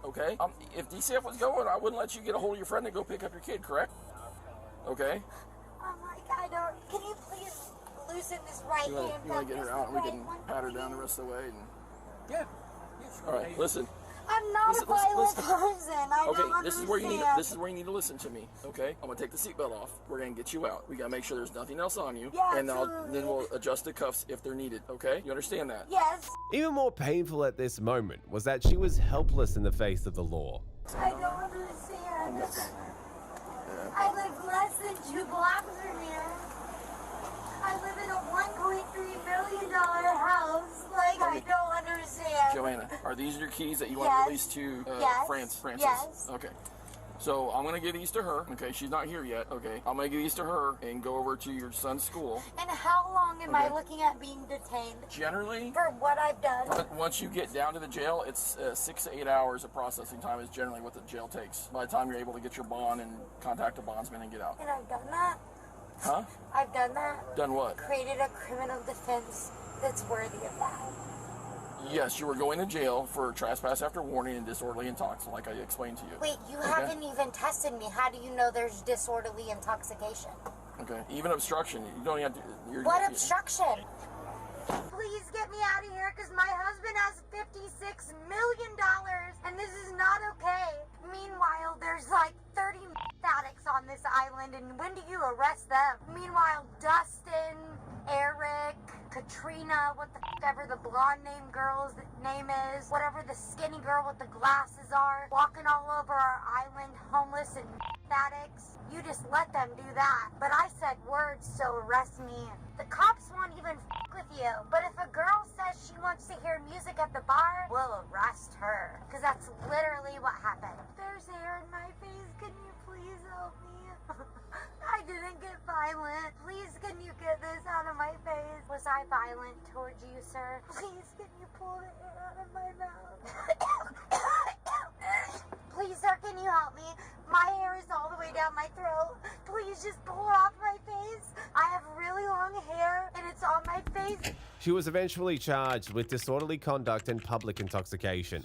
Okay? If DCF was going, I wouldn't let you get a hold of your friend and go pick up your kid, correct? Okay? Oh my God, can you please loosen this right hand? You want to get her out and we can pat her down the rest of the way? And... Yeah. All right, listen. I'm not a violent person. I don't understand. This is where you need to listen to me. Okay, I'm gonna take the seatbelt off. We're gonna get you out. We gotta make sure there's nothing else on you. Yeah, and then we'll adjust the cuffs if they're needed. Okay, you understand that? Yes. Even more painful at this moment was that she was helpless in the face of the law. I don't understand. I live less than 2 blocks from here. I live in a $1.3 million house. Like, I don't understand. Joanna, are these your keys that you want to release to Francis? Yes. Okay. So I'm gonna give these to her. Okay, she's not here yet. Okay, I'm gonna give these to her and go over to your son's school. And how long am I looking at being detained? Generally, for what I've done. Once you get down to the jail, it's 6 to 8 hours of processing time is generally what the jail takes. By the time you're able to get your bond and contact a bondsman and get out. And I've done that. Huh? I've done that. Done what? Created a criminal defense that's worthy of that. Yes, you were going to jail for trespass after warning and disorderly intoxication, like I explained to you. Wait, you haven't even tested me. How do you know there's disorderly intoxication? Okay, even obstruction. You don't even have to... What obstruction? Please get me out of here because my husband has $56 million and this is not okay. Meanwhile, there's like 30 addicts on this island, and when do you arrest them? Meanwhile, Dustin, Eric, Katrina, whatever the blonde girl's name is, whatever the skinny girl with the glasses are, walking all over our island, homeless and addicts. You just let them do that. But I said words, so arrest me. The cops won't even with you. But if a girl says she wants to hear music at the bar, we'll arrest her. Because that's literally what happened. There's hair in my face. Can you please help me? I didn't get violent. Please, can you get this out of my face? Was I violent towards you, sir? Please, can you pull the hair out of my mouth? Please, sir, can you help me? My hair is all the way down my throat. Please just pull it off my face. I have really long hair and it's on my face. She was eventually charged with disorderly conduct and public intoxication.